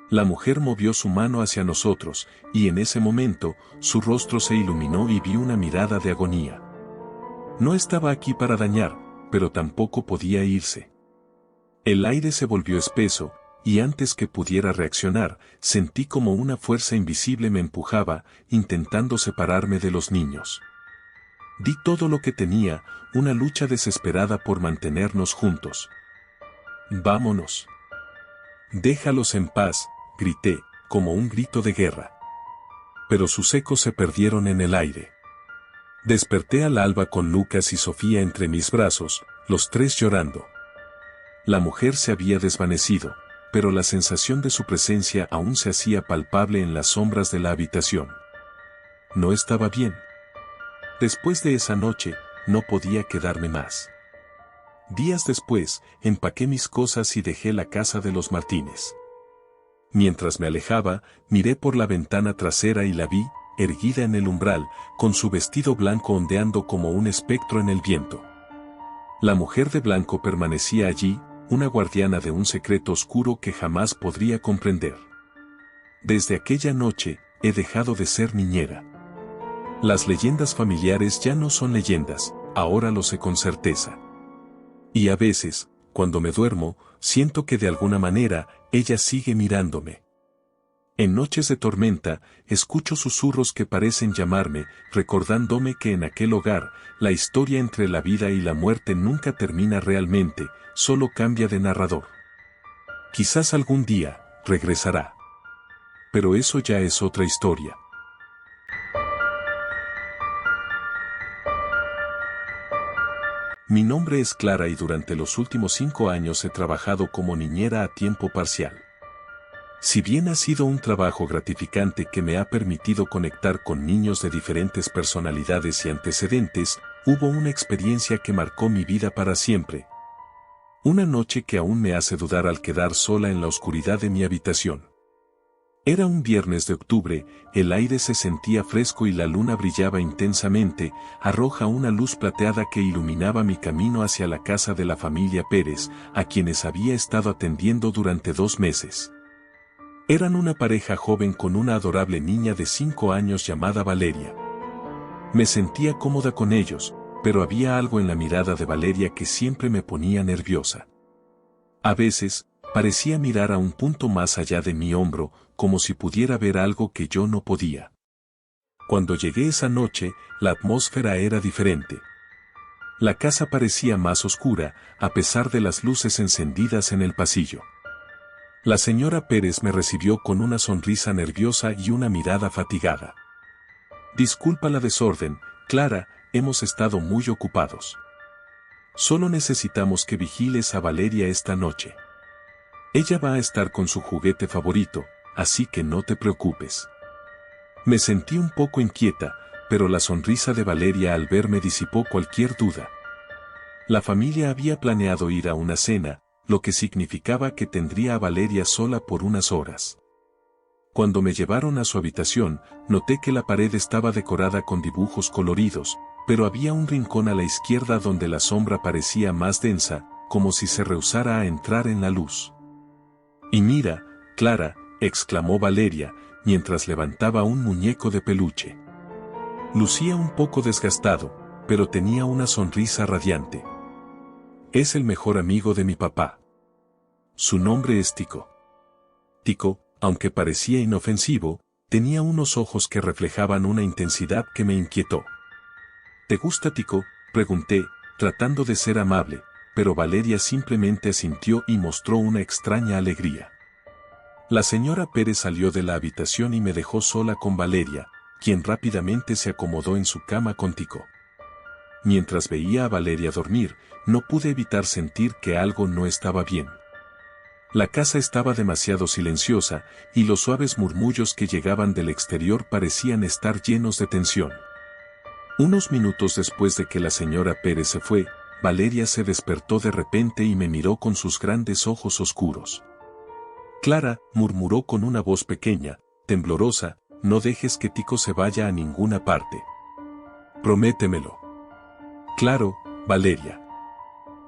La mujer movió su mano hacia nosotros, y en ese momento, su rostro se iluminó y vi una mirada de agonía. No estaba aquí para dañar, pero tampoco podía irse. El aire se volvió espeso, y antes que pudiera reaccionar, sentí como una fuerza invisible me empujaba, intentando separarme de los niños. Di todo lo que tenía, una lucha desesperada por mantenernos juntos. «Vámonos. Déjalos en paz», grité, como un grito de guerra. Pero sus ecos se perdieron en el aire. Desperté al alba con Lucas y Sofía entre mis brazos, los tres llorando. La mujer se había desvanecido, pero la sensación de su presencia aún se hacía palpable en las sombras de la habitación. No estaba bien. Después de esa noche, no podía quedarme más. Días después, empaqué mis cosas y dejé la casa de los Martínez. Mientras me alejaba, miré por la ventana trasera y la vi, erguida en el umbral, con su vestido blanco ondeando como un espectro en el viento. La mujer de blanco permanecía allí, una guardiana de un secreto oscuro que jamás podría comprender. Desde aquella noche, he dejado de ser niñera. Las leyendas familiares ya no son leyendas, ahora lo sé con certeza. Y a veces, cuando me duermo, siento que de alguna manera, ella sigue mirándome. En noches de tormenta, escucho susurros que parecen llamarme, recordándome que en aquel hogar, la historia entre la vida y la muerte nunca termina realmente, solo cambia de narrador. Quizás algún día, regresará. Pero eso ya es otra historia. Mi nombre es Clara y durante los últimos 5 años he trabajado como niñera a tiempo parcial. Si bien ha sido un trabajo gratificante que me ha permitido conectar con niños de diferentes personalidades y antecedentes, hubo una experiencia que marcó mi vida para siempre. Una noche que aún me hace dudar al quedar sola en la oscuridad de mi habitación. Era un viernes de octubre, el aire se sentía fresco y la luna brillaba intensamente, arroja una luz plateada que iluminaba mi camino hacia la casa de la familia Pérez, a quienes había estado atendiendo durante 2 meses. Eran una pareja joven con una adorable niña de 5 años llamada Valeria. Me sentía cómoda con ellos, pero había algo en la mirada de Valeria que siempre me ponía nerviosa. A veces, parecía mirar a un punto más allá de mi hombro, como si pudiera ver algo que yo no podía. Cuando llegué esa noche, la atmósfera era diferente. La casa parecía más oscura, a pesar de las luces encendidas en el pasillo. La señora Pérez me recibió con una sonrisa nerviosa y una mirada fatigada. «Disculpa la desorden, Clara, hemos estado muy ocupados. Solo necesitamos que vigiles a Valeria esta noche. Ella va a estar con su juguete favorito, así que no te preocupes». Me sentí un poco inquieta, pero la sonrisa de Valeria al verme disipó cualquier duda. La familia había planeado ir a una cena, lo que significaba que tendría a Valeria sola por unas horas. Cuando me llevaron a su habitación, noté que la pared estaba decorada con dibujos coloridos, pero había un rincón a la izquierda donde la sombra parecía más densa, como si se rehusara a entrar en la luz. «Y mira, Clara», exclamó Valeria, mientras levantaba un muñeco de peluche. Lucía un poco desgastado, pero tenía una sonrisa radiante. «Es el mejor amigo de mi papá. Su nombre es Tico». Tico, aunque parecía inofensivo, tenía unos ojos que reflejaban una intensidad que me inquietó. «¿Te gusta Tico?», pregunté, tratando de ser amable, pero Valeria simplemente asintió y mostró una extraña alegría. La señora Pérez salió de la habitación y me dejó sola con Valeria, quien rápidamente se acomodó en su cama con Tico. Mientras veía a Valeria dormir, no pude evitar sentir que algo no estaba bien. La casa estaba demasiado silenciosa, y los suaves murmullos que llegaban del exterior parecían estar llenos de tensión. Unos minutos después de que la señora Pérez se fue, Valeria se despertó de repente y me miró con sus grandes ojos oscuros. «Clara», murmuró con una voz pequeña, temblorosa, «no dejes que Tico se vaya a ninguna parte. Prométemelo». «Claro, Valeria».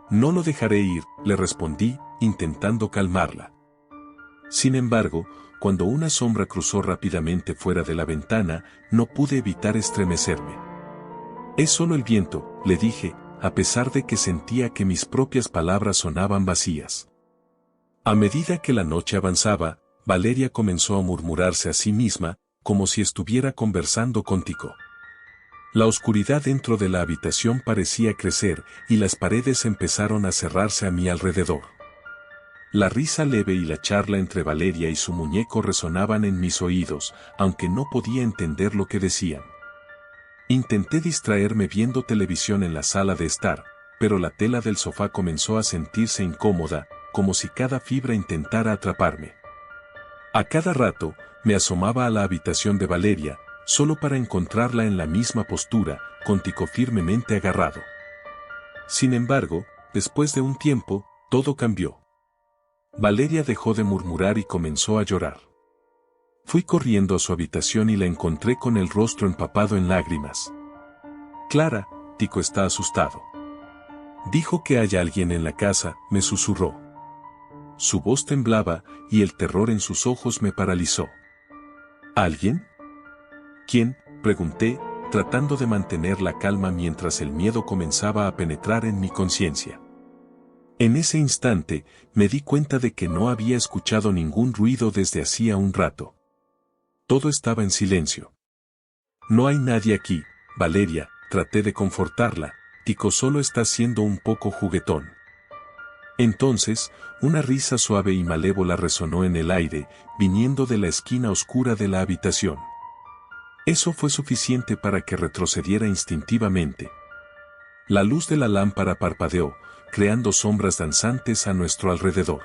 «No lo dejaré ir», le respondí, intentando calmarla. Sin embargo, cuando una sombra cruzó rápidamente fuera de la ventana, no pude evitar estremecerme. «Es solo el viento», le dije, a pesar de que sentía que mis propias palabras sonaban vacías. A medida que la noche avanzaba, Valeria comenzó a murmurarse a sí misma, como si estuviera conversando con Tico. La oscuridad dentro de la habitación parecía crecer, y las paredes empezaron a cerrarse a mi alrededor. La risa leve y la charla entre Valeria y su muñeco resonaban en mis oídos, aunque no podía entender lo que decían. Intenté distraerme viendo televisión en la sala de estar, pero la tela del sofá comenzó a sentirse incómoda, como si cada fibra intentara atraparme. A cada rato, me asomaba a la habitación de Valeria, solo para encontrarla en la misma postura, con Tico firmemente agarrado. Sin embargo, después de un tiempo, todo cambió. Valeria dejó de murmurar y comenzó a llorar. Fui corriendo a su habitación y la encontré con el rostro empapado en lágrimas. «Clara, Tico está asustado. Dijo que hay alguien en la casa», me susurró. Su voz temblaba, y el terror en sus ojos me paralizó. ¿Alguien? ¿Quién?, pregunté, tratando de mantener la calma mientras el miedo comenzaba a penetrar en mi conciencia. En ese instante, me di cuenta de que no había escuchado ningún ruido desde hacía un rato. Todo estaba en silencio. «No hay nadie aquí, Valeria», traté de confortarla, «Tico solo está siendo un poco juguetón». Entonces, una risa suave y malévola resonó en el aire, viniendo de la esquina oscura de la habitación. Eso fue suficiente para que retrocediera instintivamente. La luz de la lámpara parpadeó, creando sombras danzantes a nuestro alrededor.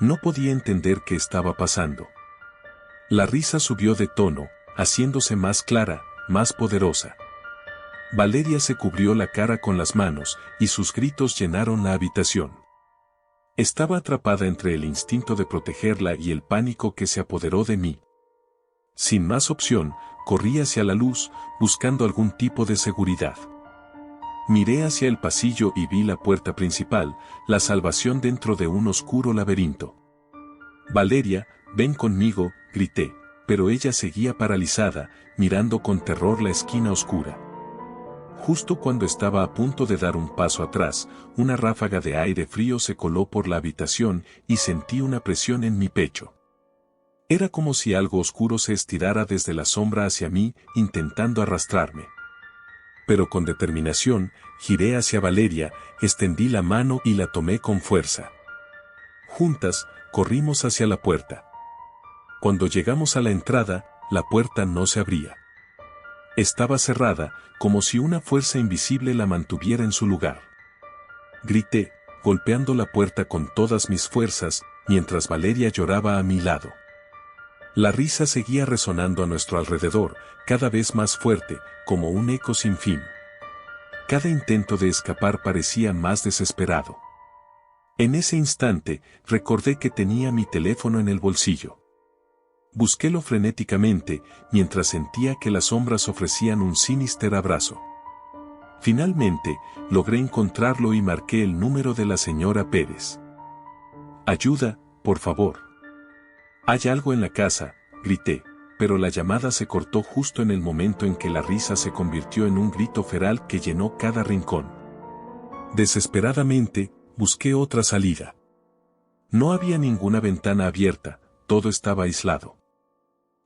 No podía entender qué estaba pasando. La risa subió de tono, haciéndose más clara, más poderosa. Valeria se cubrió la cara con las manos, y sus gritos llenaron la habitación. Estaba atrapada entre el instinto de protegerla y el pánico que se apoderó de mí. Sin más opción, corrí hacia la luz, buscando algún tipo de seguridad. Miré hacia el pasillo y vi la puerta principal, la salvación dentro de un oscuro laberinto. «Valeria, ven conmigo», grité, pero ella seguía paralizada, mirando con terror la esquina oscura. Justo cuando estaba a punto de dar un paso atrás, una ráfaga de aire frío se coló por la habitación y sentí una presión en mi pecho. Era como si algo oscuro se estirara desde la sombra hacia mí, intentando arrastrarme. Pero con determinación, giré hacia Valeria, extendí la mano y la tomé con fuerza. Juntas, corrimos hacia la puerta. Cuando llegamos a la entrada, la puerta no se abría. Estaba cerrada, como si una fuerza invisible la mantuviera en su lugar. Grité, golpeando la puerta con todas mis fuerzas, mientras Valeria lloraba a mi lado. La risa seguía resonando a nuestro alrededor, cada vez más fuerte, como un eco sin fin. Cada intento de escapar parecía más desesperado. En ese instante, recordé que tenía mi teléfono en el bolsillo. Busquélo frenéticamente, mientras sentía que las sombras ofrecían un sinister abrazo. Finalmente, logré encontrarlo y marqué el número de la señora Pérez. «Ayuda, por favor». «Hay algo en la casa», grité, pero la llamada se cortó justo en el momento en que la risa se convirtió en un grito feral que llenó cada rincón. Desesperadamente, busqué otra salida. No había ninguna ventana abierta, todo estaba aislado.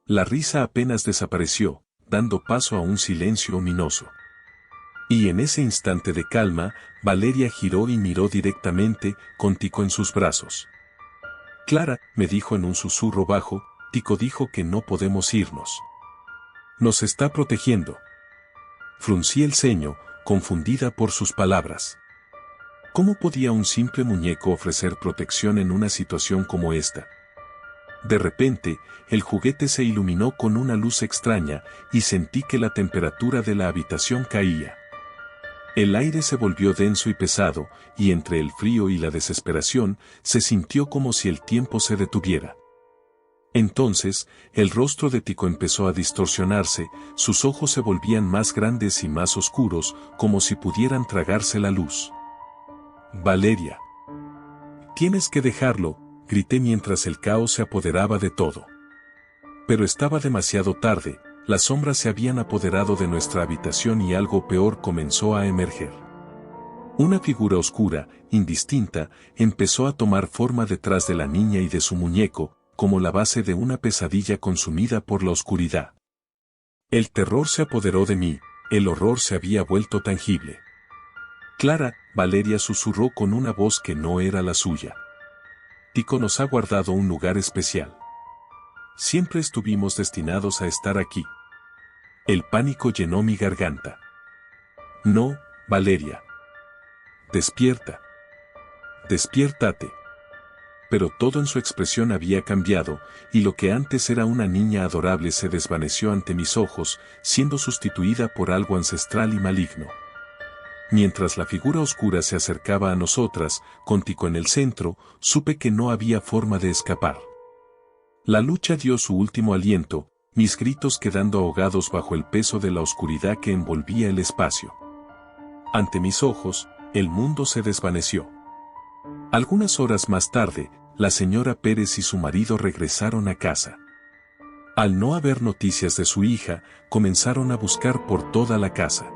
La risa apenas desapareció, dando paso a un silencio ominoso. Y en ese instante de calma, Valeria giró y miró directamente, con Tico en sus brazos. Clara, me dijo en un susurro bajo, Tico dijo que no podemos irnos. Nos está protegiendo. Fruncí el ceño, confundida por sus palabras. ¿Cómo podía un simple muñeco ofrecer protección en una situación como esta? De repente, el juguete se iluminó con una luz extraña y sentí que la temperatura de la habitación caía. El aire se volvió denso y pesado, y entre el frío y la desesperación, se sintió como si el tiempo se detuviera. Entonces, el rostro de Tico empezó a distorsionarse, sus ojos se volvían más grandes y más oscuros, como si pudieran tragarse la luz. Valeria. Tienes que dejarlo, grité mientras el caos se apoderaba de todo. Pero estaba demasiado tarde, las sombras se habían apoderado de nuestra habitación y algo peor comenzó a emerger. Una figura oscura, indistinta, empezó a tomar forma detrás de la niña y de su muñeco, como la base de una pesadilla consumida por la oscuridad. El terror se apoderó de mí, el horror se había vuelto tangible. Clara, Valeria susurró con una voz que no era la suya. Tico nos ha guardado un lugar especial. Siempre estuvimos destinados a estar aquí. El pánico llenó mi garganta. No, Valeria. Despierta. Despiértate. Pero todo en su expresión había cambiado, y lo que antes era una niña adorable se desvaneció ante mis ojos, siendo sustituida por algo ancestral y maligno. Mientras la figura oscura se acercaba a nosotras, con Tico en el centro, supe que no había forma de escapar. La lucha dio su último aliento, mis gritos quedando ahogados bajo el peso de la oscuridad que envolvía el espacio. Ante mis ojos, el mundo se desvaneció. Algunas horas más tarde, la señora Pérez y su marido regresaron a casa. Al no haber noticias de su hija, comenzaron a buscar por toda la casa.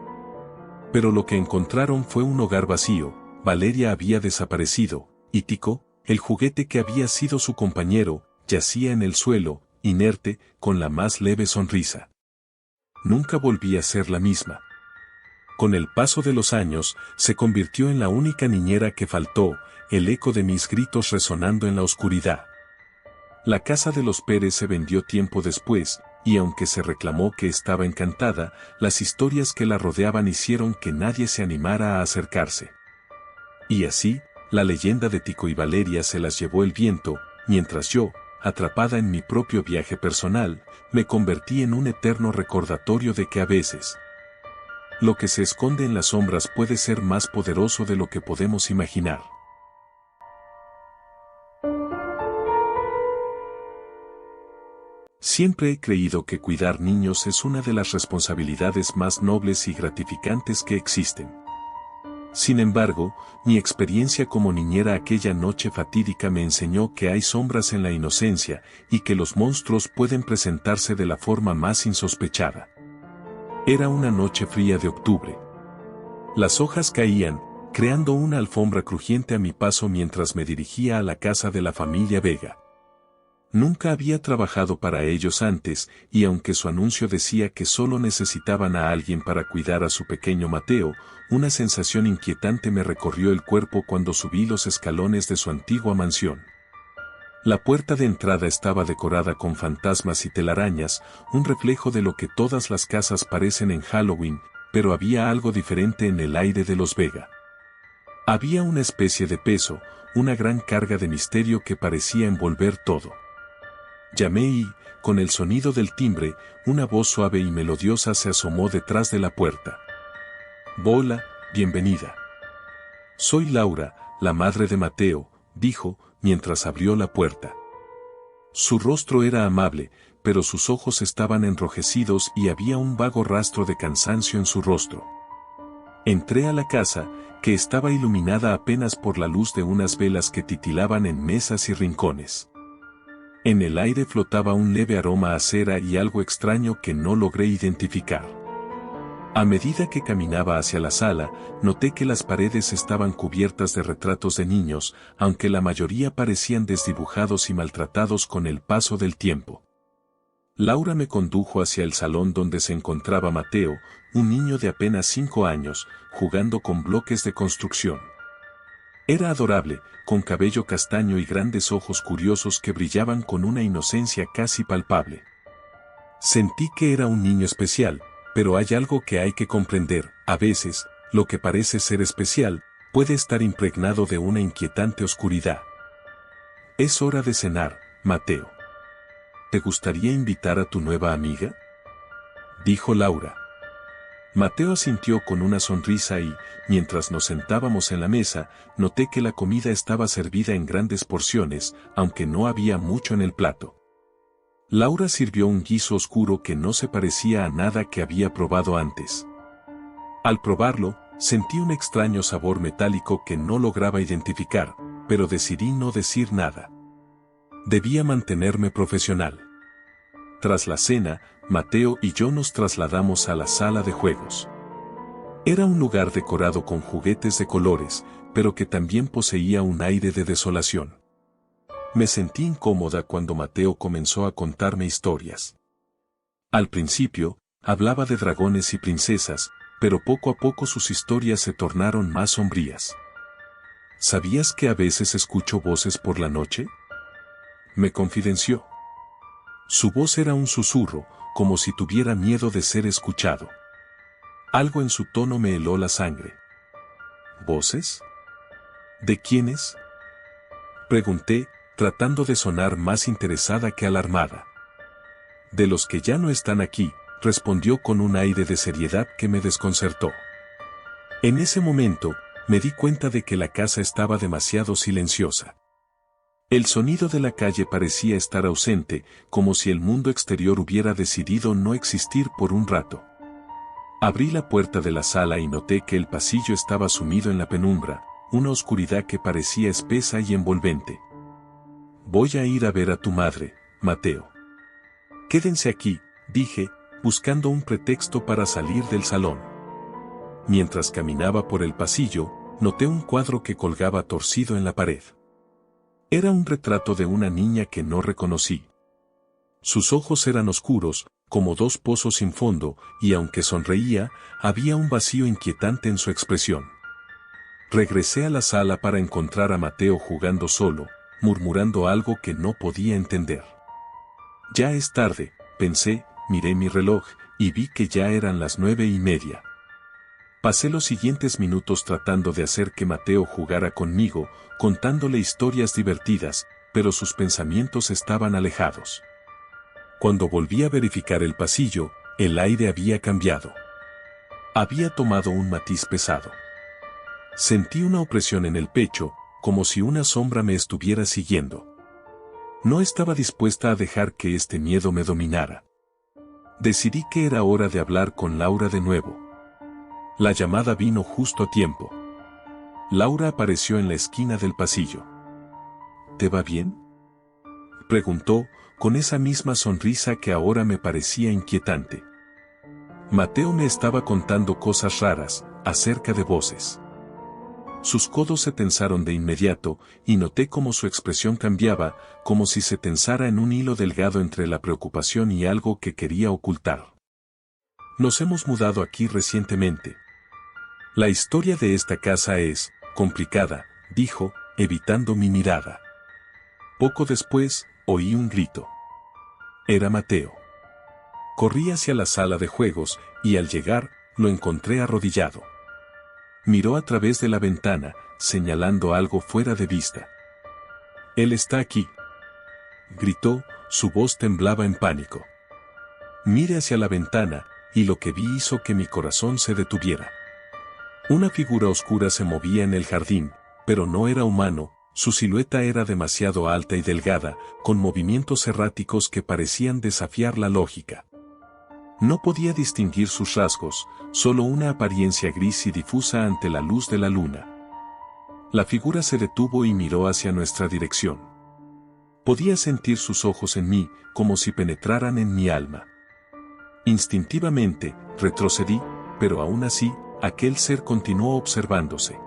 Pero lo que encontraron fue un hogar vacío, Valeria había desaparecido, y Tico, el juguete que había sido su compañero, yacía en el suelo, inerte, con la más leve sonrisa. Nunca volví a ser la misma. Con el paso de los años, se convirtió en la única niñera que faltó, el eco de mis gritos resonando en la oscuridad. La casa de los Pérez se vendió tiempo después, y aunque se reclamó que estaba encantada, las historias que la rodeaban hicieron que nadie se animara a acercarse. Y así, la leyenda de Tico y Valeria se las llevó el viento, mientras yo, atrapada en mi propio viaje personal, me convertí en un eterno recordatorio de que a veces, lo que se esconde en las sombras puede ser más poderoso de lo que podemos imaginar. Siempre he creído que cuidar niños es una de las responsabilidades más nobles y gratificantes que existen. Sin embargo, mi experiencia como niñera aquella noche fatídica me enseñó que hay sombras en la inocencia y que los monstruos pueden presentarse de la forma más insospechada. Era una noche fría de octubre. Las hojas caían, creando una alfombra crujiente a mi paso mientras me dirigía a la casa de la familia Vega. Nunca había trabajado para ellos antes, y aunque su anuncio decía que solo necesitaban a alguien para cuidar a su pequeño Mateo, una sensación inquietante me recorrió el cuerpo cuando subí los escalones de su antigua mansión. La puerta de entrada estaba decorada con fantasmas y telarañas, un reflejo de lo que todas las casas parecen en Halloween, pero había algo diferente en el aire de los Vega. Había una especie de peso, una gran carga de misterio que parecía envolver todo. Llamé y, con el sonido del timbre, una voz suave y melodiosa se asomó detrás de la puerta. «Hola, bienvenida. Soy Laura, la madre de Mateo», dijo, mientras abrió la puerta. Su rostro era amable, pero sus ojos estaban enrojecidos y había un vago rastro de cansancio en su rostro. Entré a la casa, que estaba iluminada apenas por la luz de unas velas que titilaban en mesas y rincones. En el aire flotaba un leve aroma a cera y algo extraño que no logré identificar. A medida que caminaba hacia la sala, noté que las paredes estaban cubiertas de retratos de niños, aunque la mayoría parecían desdibujados y maltratados con el paso del tiempo. Laura me condujo hacia el salón donde se encontraba Mateo, un niño de apenas 5 años, jugando con bloques de construcción. Era adorable, con cabello castaño y grandes ojos curiosos que brillaban con una inocencia casi palpable. Sentí que era un niño especial, pero hay algo que hay que comprender: a veces, lo que parece ser especial, puede estar impregnado de una inquietante oscuridad. Es hora de cenar, Mateo. ¿Te gustaría invitar a tu nueva amiga?, dijo Laura. Mateo asintió con una sonrisa y, mientras nos sentábamos en la mesa, noté que la comida estaba servida en grandes porciones, aunque no había mucho en el plato. Laura sirvió un guiso oscuro que no se parecía a nada que había probado antes. Al probarlo, sentí un extraño sabor metálico que no lograba identificar, pero decidí no decir nada. Debía mantenerme profesional. Tras la cena, Mateo y yo nos trasladamos a la sala de juegos. Era un lugar decorado con juguetes de colores, pero que también poseía un aire de desolación. Me sentí incómoda cuando Mateo comenzó a contarme historias. Al principio, hablaba de dragones y princesas, pero poco a poco sus historias se tornaron más sombrías. ¿Sabías que a veces escucho voces por la noche?, me confidenció. Su voz era un susurro, como si tuviera miedo de ser escuchado. Algo en su tono me heló la sangre. ¿Voces? ¿De quiénes?, pregunté, tratando de sonar más interesada que alarmada. De los que ya no están aquí, respondió con un aire de seriedad que me desconcertó. En ese momento, me di cuenta de que la casa estaba demasiado silenciosa. El sonido de la calle parecía estar ausente, como si el mundo exterior hubiera decidido no existir por un rato. Abrí la puerta de la sala y noté que el pasillo estaba sumido en la penumbra, una oscuridad que parecía espesa y envolvente. Voy a ir a ver a tu madre, Mateo. Quédense aquí, dije, buscando un pretexto para salir del salón. Mientras caminaba por el pasillo, noté un cuadro que colgaba torcido en la pared. Era un retrato de una niña que no reconocí. Sus ojos eran oscuros, como dos pozos sin fondo, y aunque sonreía, había un vacío inquietante en su expresión. Regresé a la sala para encontrar a Mateo jugando solo, murmurando algo que no podía entender. Ya es tarde, pensé, miré mi reloj, y vi que ya eran las 9:30. Pasé los siguientes minutos tratando de hacer que Mateo jugara conmigo, contándole historias divertidas, pero sus pensamientos estaban alejados. Cuando volví a verificar el pasillo, el aire había cambiado. Había tomado un matiz pesado. Sentí una opresión en el pecho, como si una sombra me estuviera siguiendo. No estaba dispuesta a dejar que este miedo me dominara. Decidí que era hora de hablar con Laura de nuevo. La llamada vino justo a tiempo. Laura apareció en la esquina del pasillo. ¿Te va bien?, preguntó, con esa misma sonrisa que ahora me parecía inquietante. Mateo me estaba contando cosas raras, acerca de voces. Sus codos se tensaron de inmediato, y noté cómo su expresión cambiaba, como si se tensara en un hilo delgado entre la preocupación y algo que quería ocultar. Nos hemos mudado aquí recientemente. La historia de esta casa es complicada, dijo, evitando mi mirada. Poco después, oí un grito. Era Mateo. Corrí hacia la sala de juegos, y al llegar, lo encontré arrodillado. Miró a través de la ventana, señalando algo fuera de vista. «Él está aquí», gritó, su voz temblaba en pánico. Miré hacia la ventana, y lo que vi hizo que mi corazón se detuviera. Una figura oscura se movía en el jardín, pero no era humano, su silueta era demasiado alta y delgada, con movimientos erráticos que parecían desafiar la lógica. No podía distinguir sus rasgos, solo una apariencia gris y difusa ante la luz de la luna. La figura se detuvo y miró hacia nuestra dirección. Podía sentir sus ojos en mí, como si penetraran en mi alma. Instintivamente, retrocedí, pero aún así, aquel ser continuó observándose.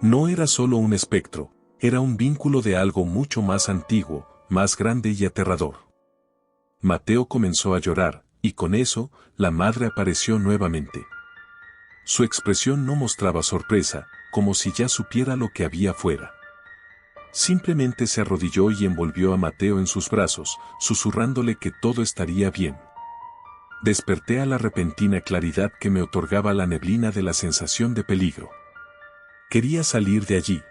No era solo un espectro, era un vínculo de algo mucho más antiguo, más grande y aterrador. Mateo comenzó a llorar, y con eso, la madre apareció nuevamente. Su expresión no mostraba sorpresa, como si ya supiera lo que había afuera. Simplemente se arrodilló y envolvió a Mateo en sus brazos, susurrándole que todo estaría bien. Desperté a la repentina claridad que me otorgaba la neblina de la sensación de peligro. Quería salir de allí.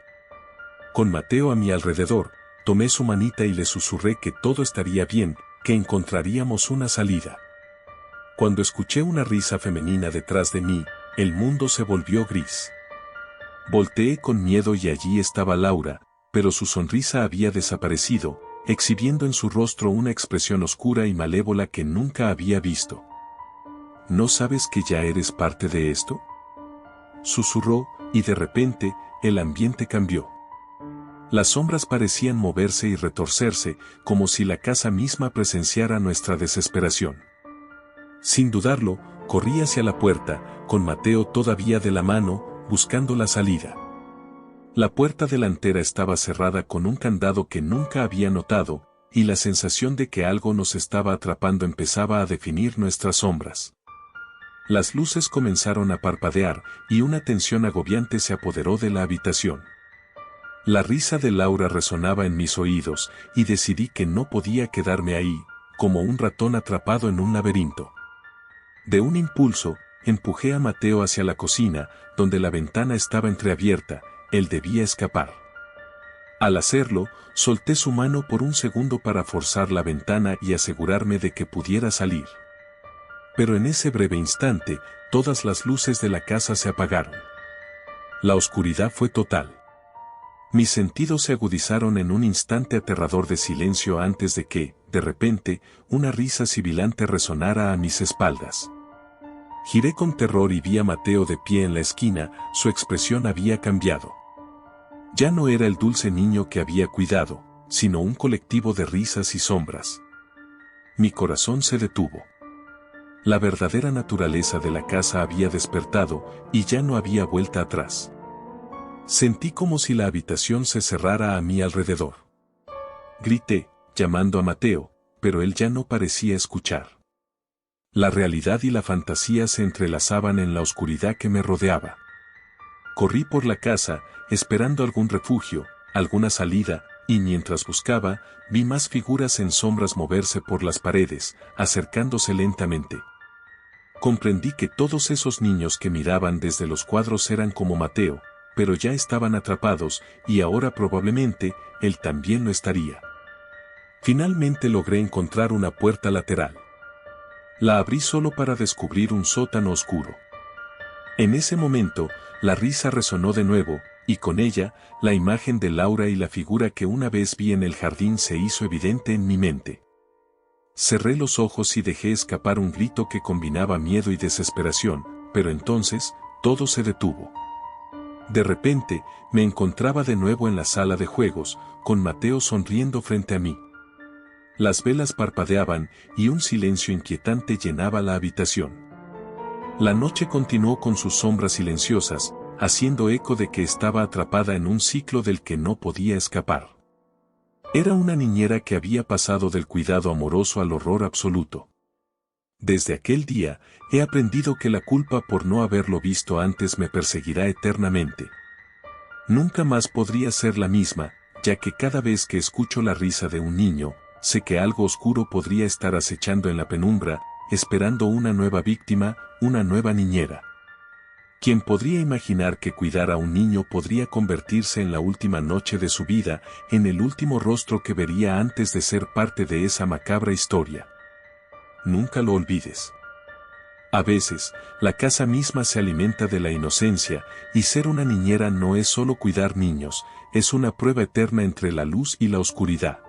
Con Mateo a mi alrededor, tomé su manita y le susurré que todo estaría bien, que encontraríamos una salida. Cuando escuché una risa femenina detrás de mí, el mundo se volvió gris. Volteé con miedo y allí estaba Laura, pero su sonrisa había desaparecido, exhibiendo en su rostro una expresión oscura y malévola que nunca había visto. ¿No sabes que ya eres parte de esto?, susurró, y de repente, el ambiente cambió. Las sombras parecían moverse y retorcerse, como si la casa misma presenciara nuestra desesperación. Sin dudarlo, corrí hacia la puerta, con Mateo todavía de la mano, buscando la salida. La puerta delantera estaba cerrada con un candado que nunca había notado, y la sensación de que algo nos estaba atrapando empezaba a definir nuestras sombras. Las luces comenzaron a parpadear, y una tensión agobiante se apoderó de la habitación. La risa de Laura resonaba en mis oídos, y decidí que no podía quedarme ahí, como un ratón atrapado en un laberinto. De un impulso, empujé a Mateo hacia la cocina, donde la ventana estaba entreabierta. Él debía escapar. Al hacerlo, solté su mano por un segundo para forzar la ventana y asegurarme de que pudiera salir. Pero en ese breve instante, todas las luces de la casa se apagaron. La oscuridad fue total. Mis sentidos se agudizaron en un instante aterrador de silencio antes de que, de repente, una risa sibilante resonara a mis espaldas. Giré con terror y vi a Mateo de pie en la esquina. Su expresión había cambiado. Ya no era el dulce niño que había cuidado, sino un colectivo de risas y sombras. Mi corazón se detuvo. La verdadera naturaleza de la casa había despertado, y ya no había vuelta atrás. Sentí como si la habitación se cerrara a mi alrededor. Grité, llamando a Mateo, pero él ya no parecía escuchar. La realidad y la fantasía se entrelazaban en la oscuridad que me rodeaba. Corrí por la casa, esperando algún refugio, alguna salida, y mientras buscaba, vi más figuras en sombras moverse por las paredes, acercándose lentamente. Comprendí que todos esos niños que miraban desde los cuadros eran como Mateo, pero ya estaban atrapados, y ahora probablemente, él también lo estaría. Finalmente logré encontrar una puerta lateral. La abrí solo para descubrir un sótano oscuro. En ese momento, la risa resonó de nuevo, y con ella, la imagen de Laura y la figura que una vez vi en el jardín se hizo evidente en mi mente. Cerré los ojos y dejé escapar un grito que combinaba miedo y desesperación, pero entonces, todo se detuvo. De repente, me encontraba de nuevo en la sala de juegos, con Mateo sonriendo frente a mí. Las velas parpadeaban, y un silencio inquietante llenaba la habitación. La noche continuó con sus sombras silenciosas, haciendo eco de que estaba atrapada en un ciclo del que no podía escapar. Era una niñera que había pasado del cuidado amoroso al horror absoluto. Desde aquel día, he aprendido que la culpa por no haberlo visto antes me perseguirá eternamente. Nunca más podría ser la misma, ya que cada vez que escucho la risa de un niño, sé que algo oscuro podría estar acechando en la penumbra, esperando una nueva víctima, una nueva niñera. ¿Quién podría imaginar que cuidar a un niño podría convertirse en la última noche de su vida, en el último rostro que vería antes de ser parte de esa macabra historia? Nunca lo olvides. A veces, la casa misma se alimenta de la inocencia, y ser una niñera no es solo cuidar niños, es una prueba eterna entre la luz y la oscuridad.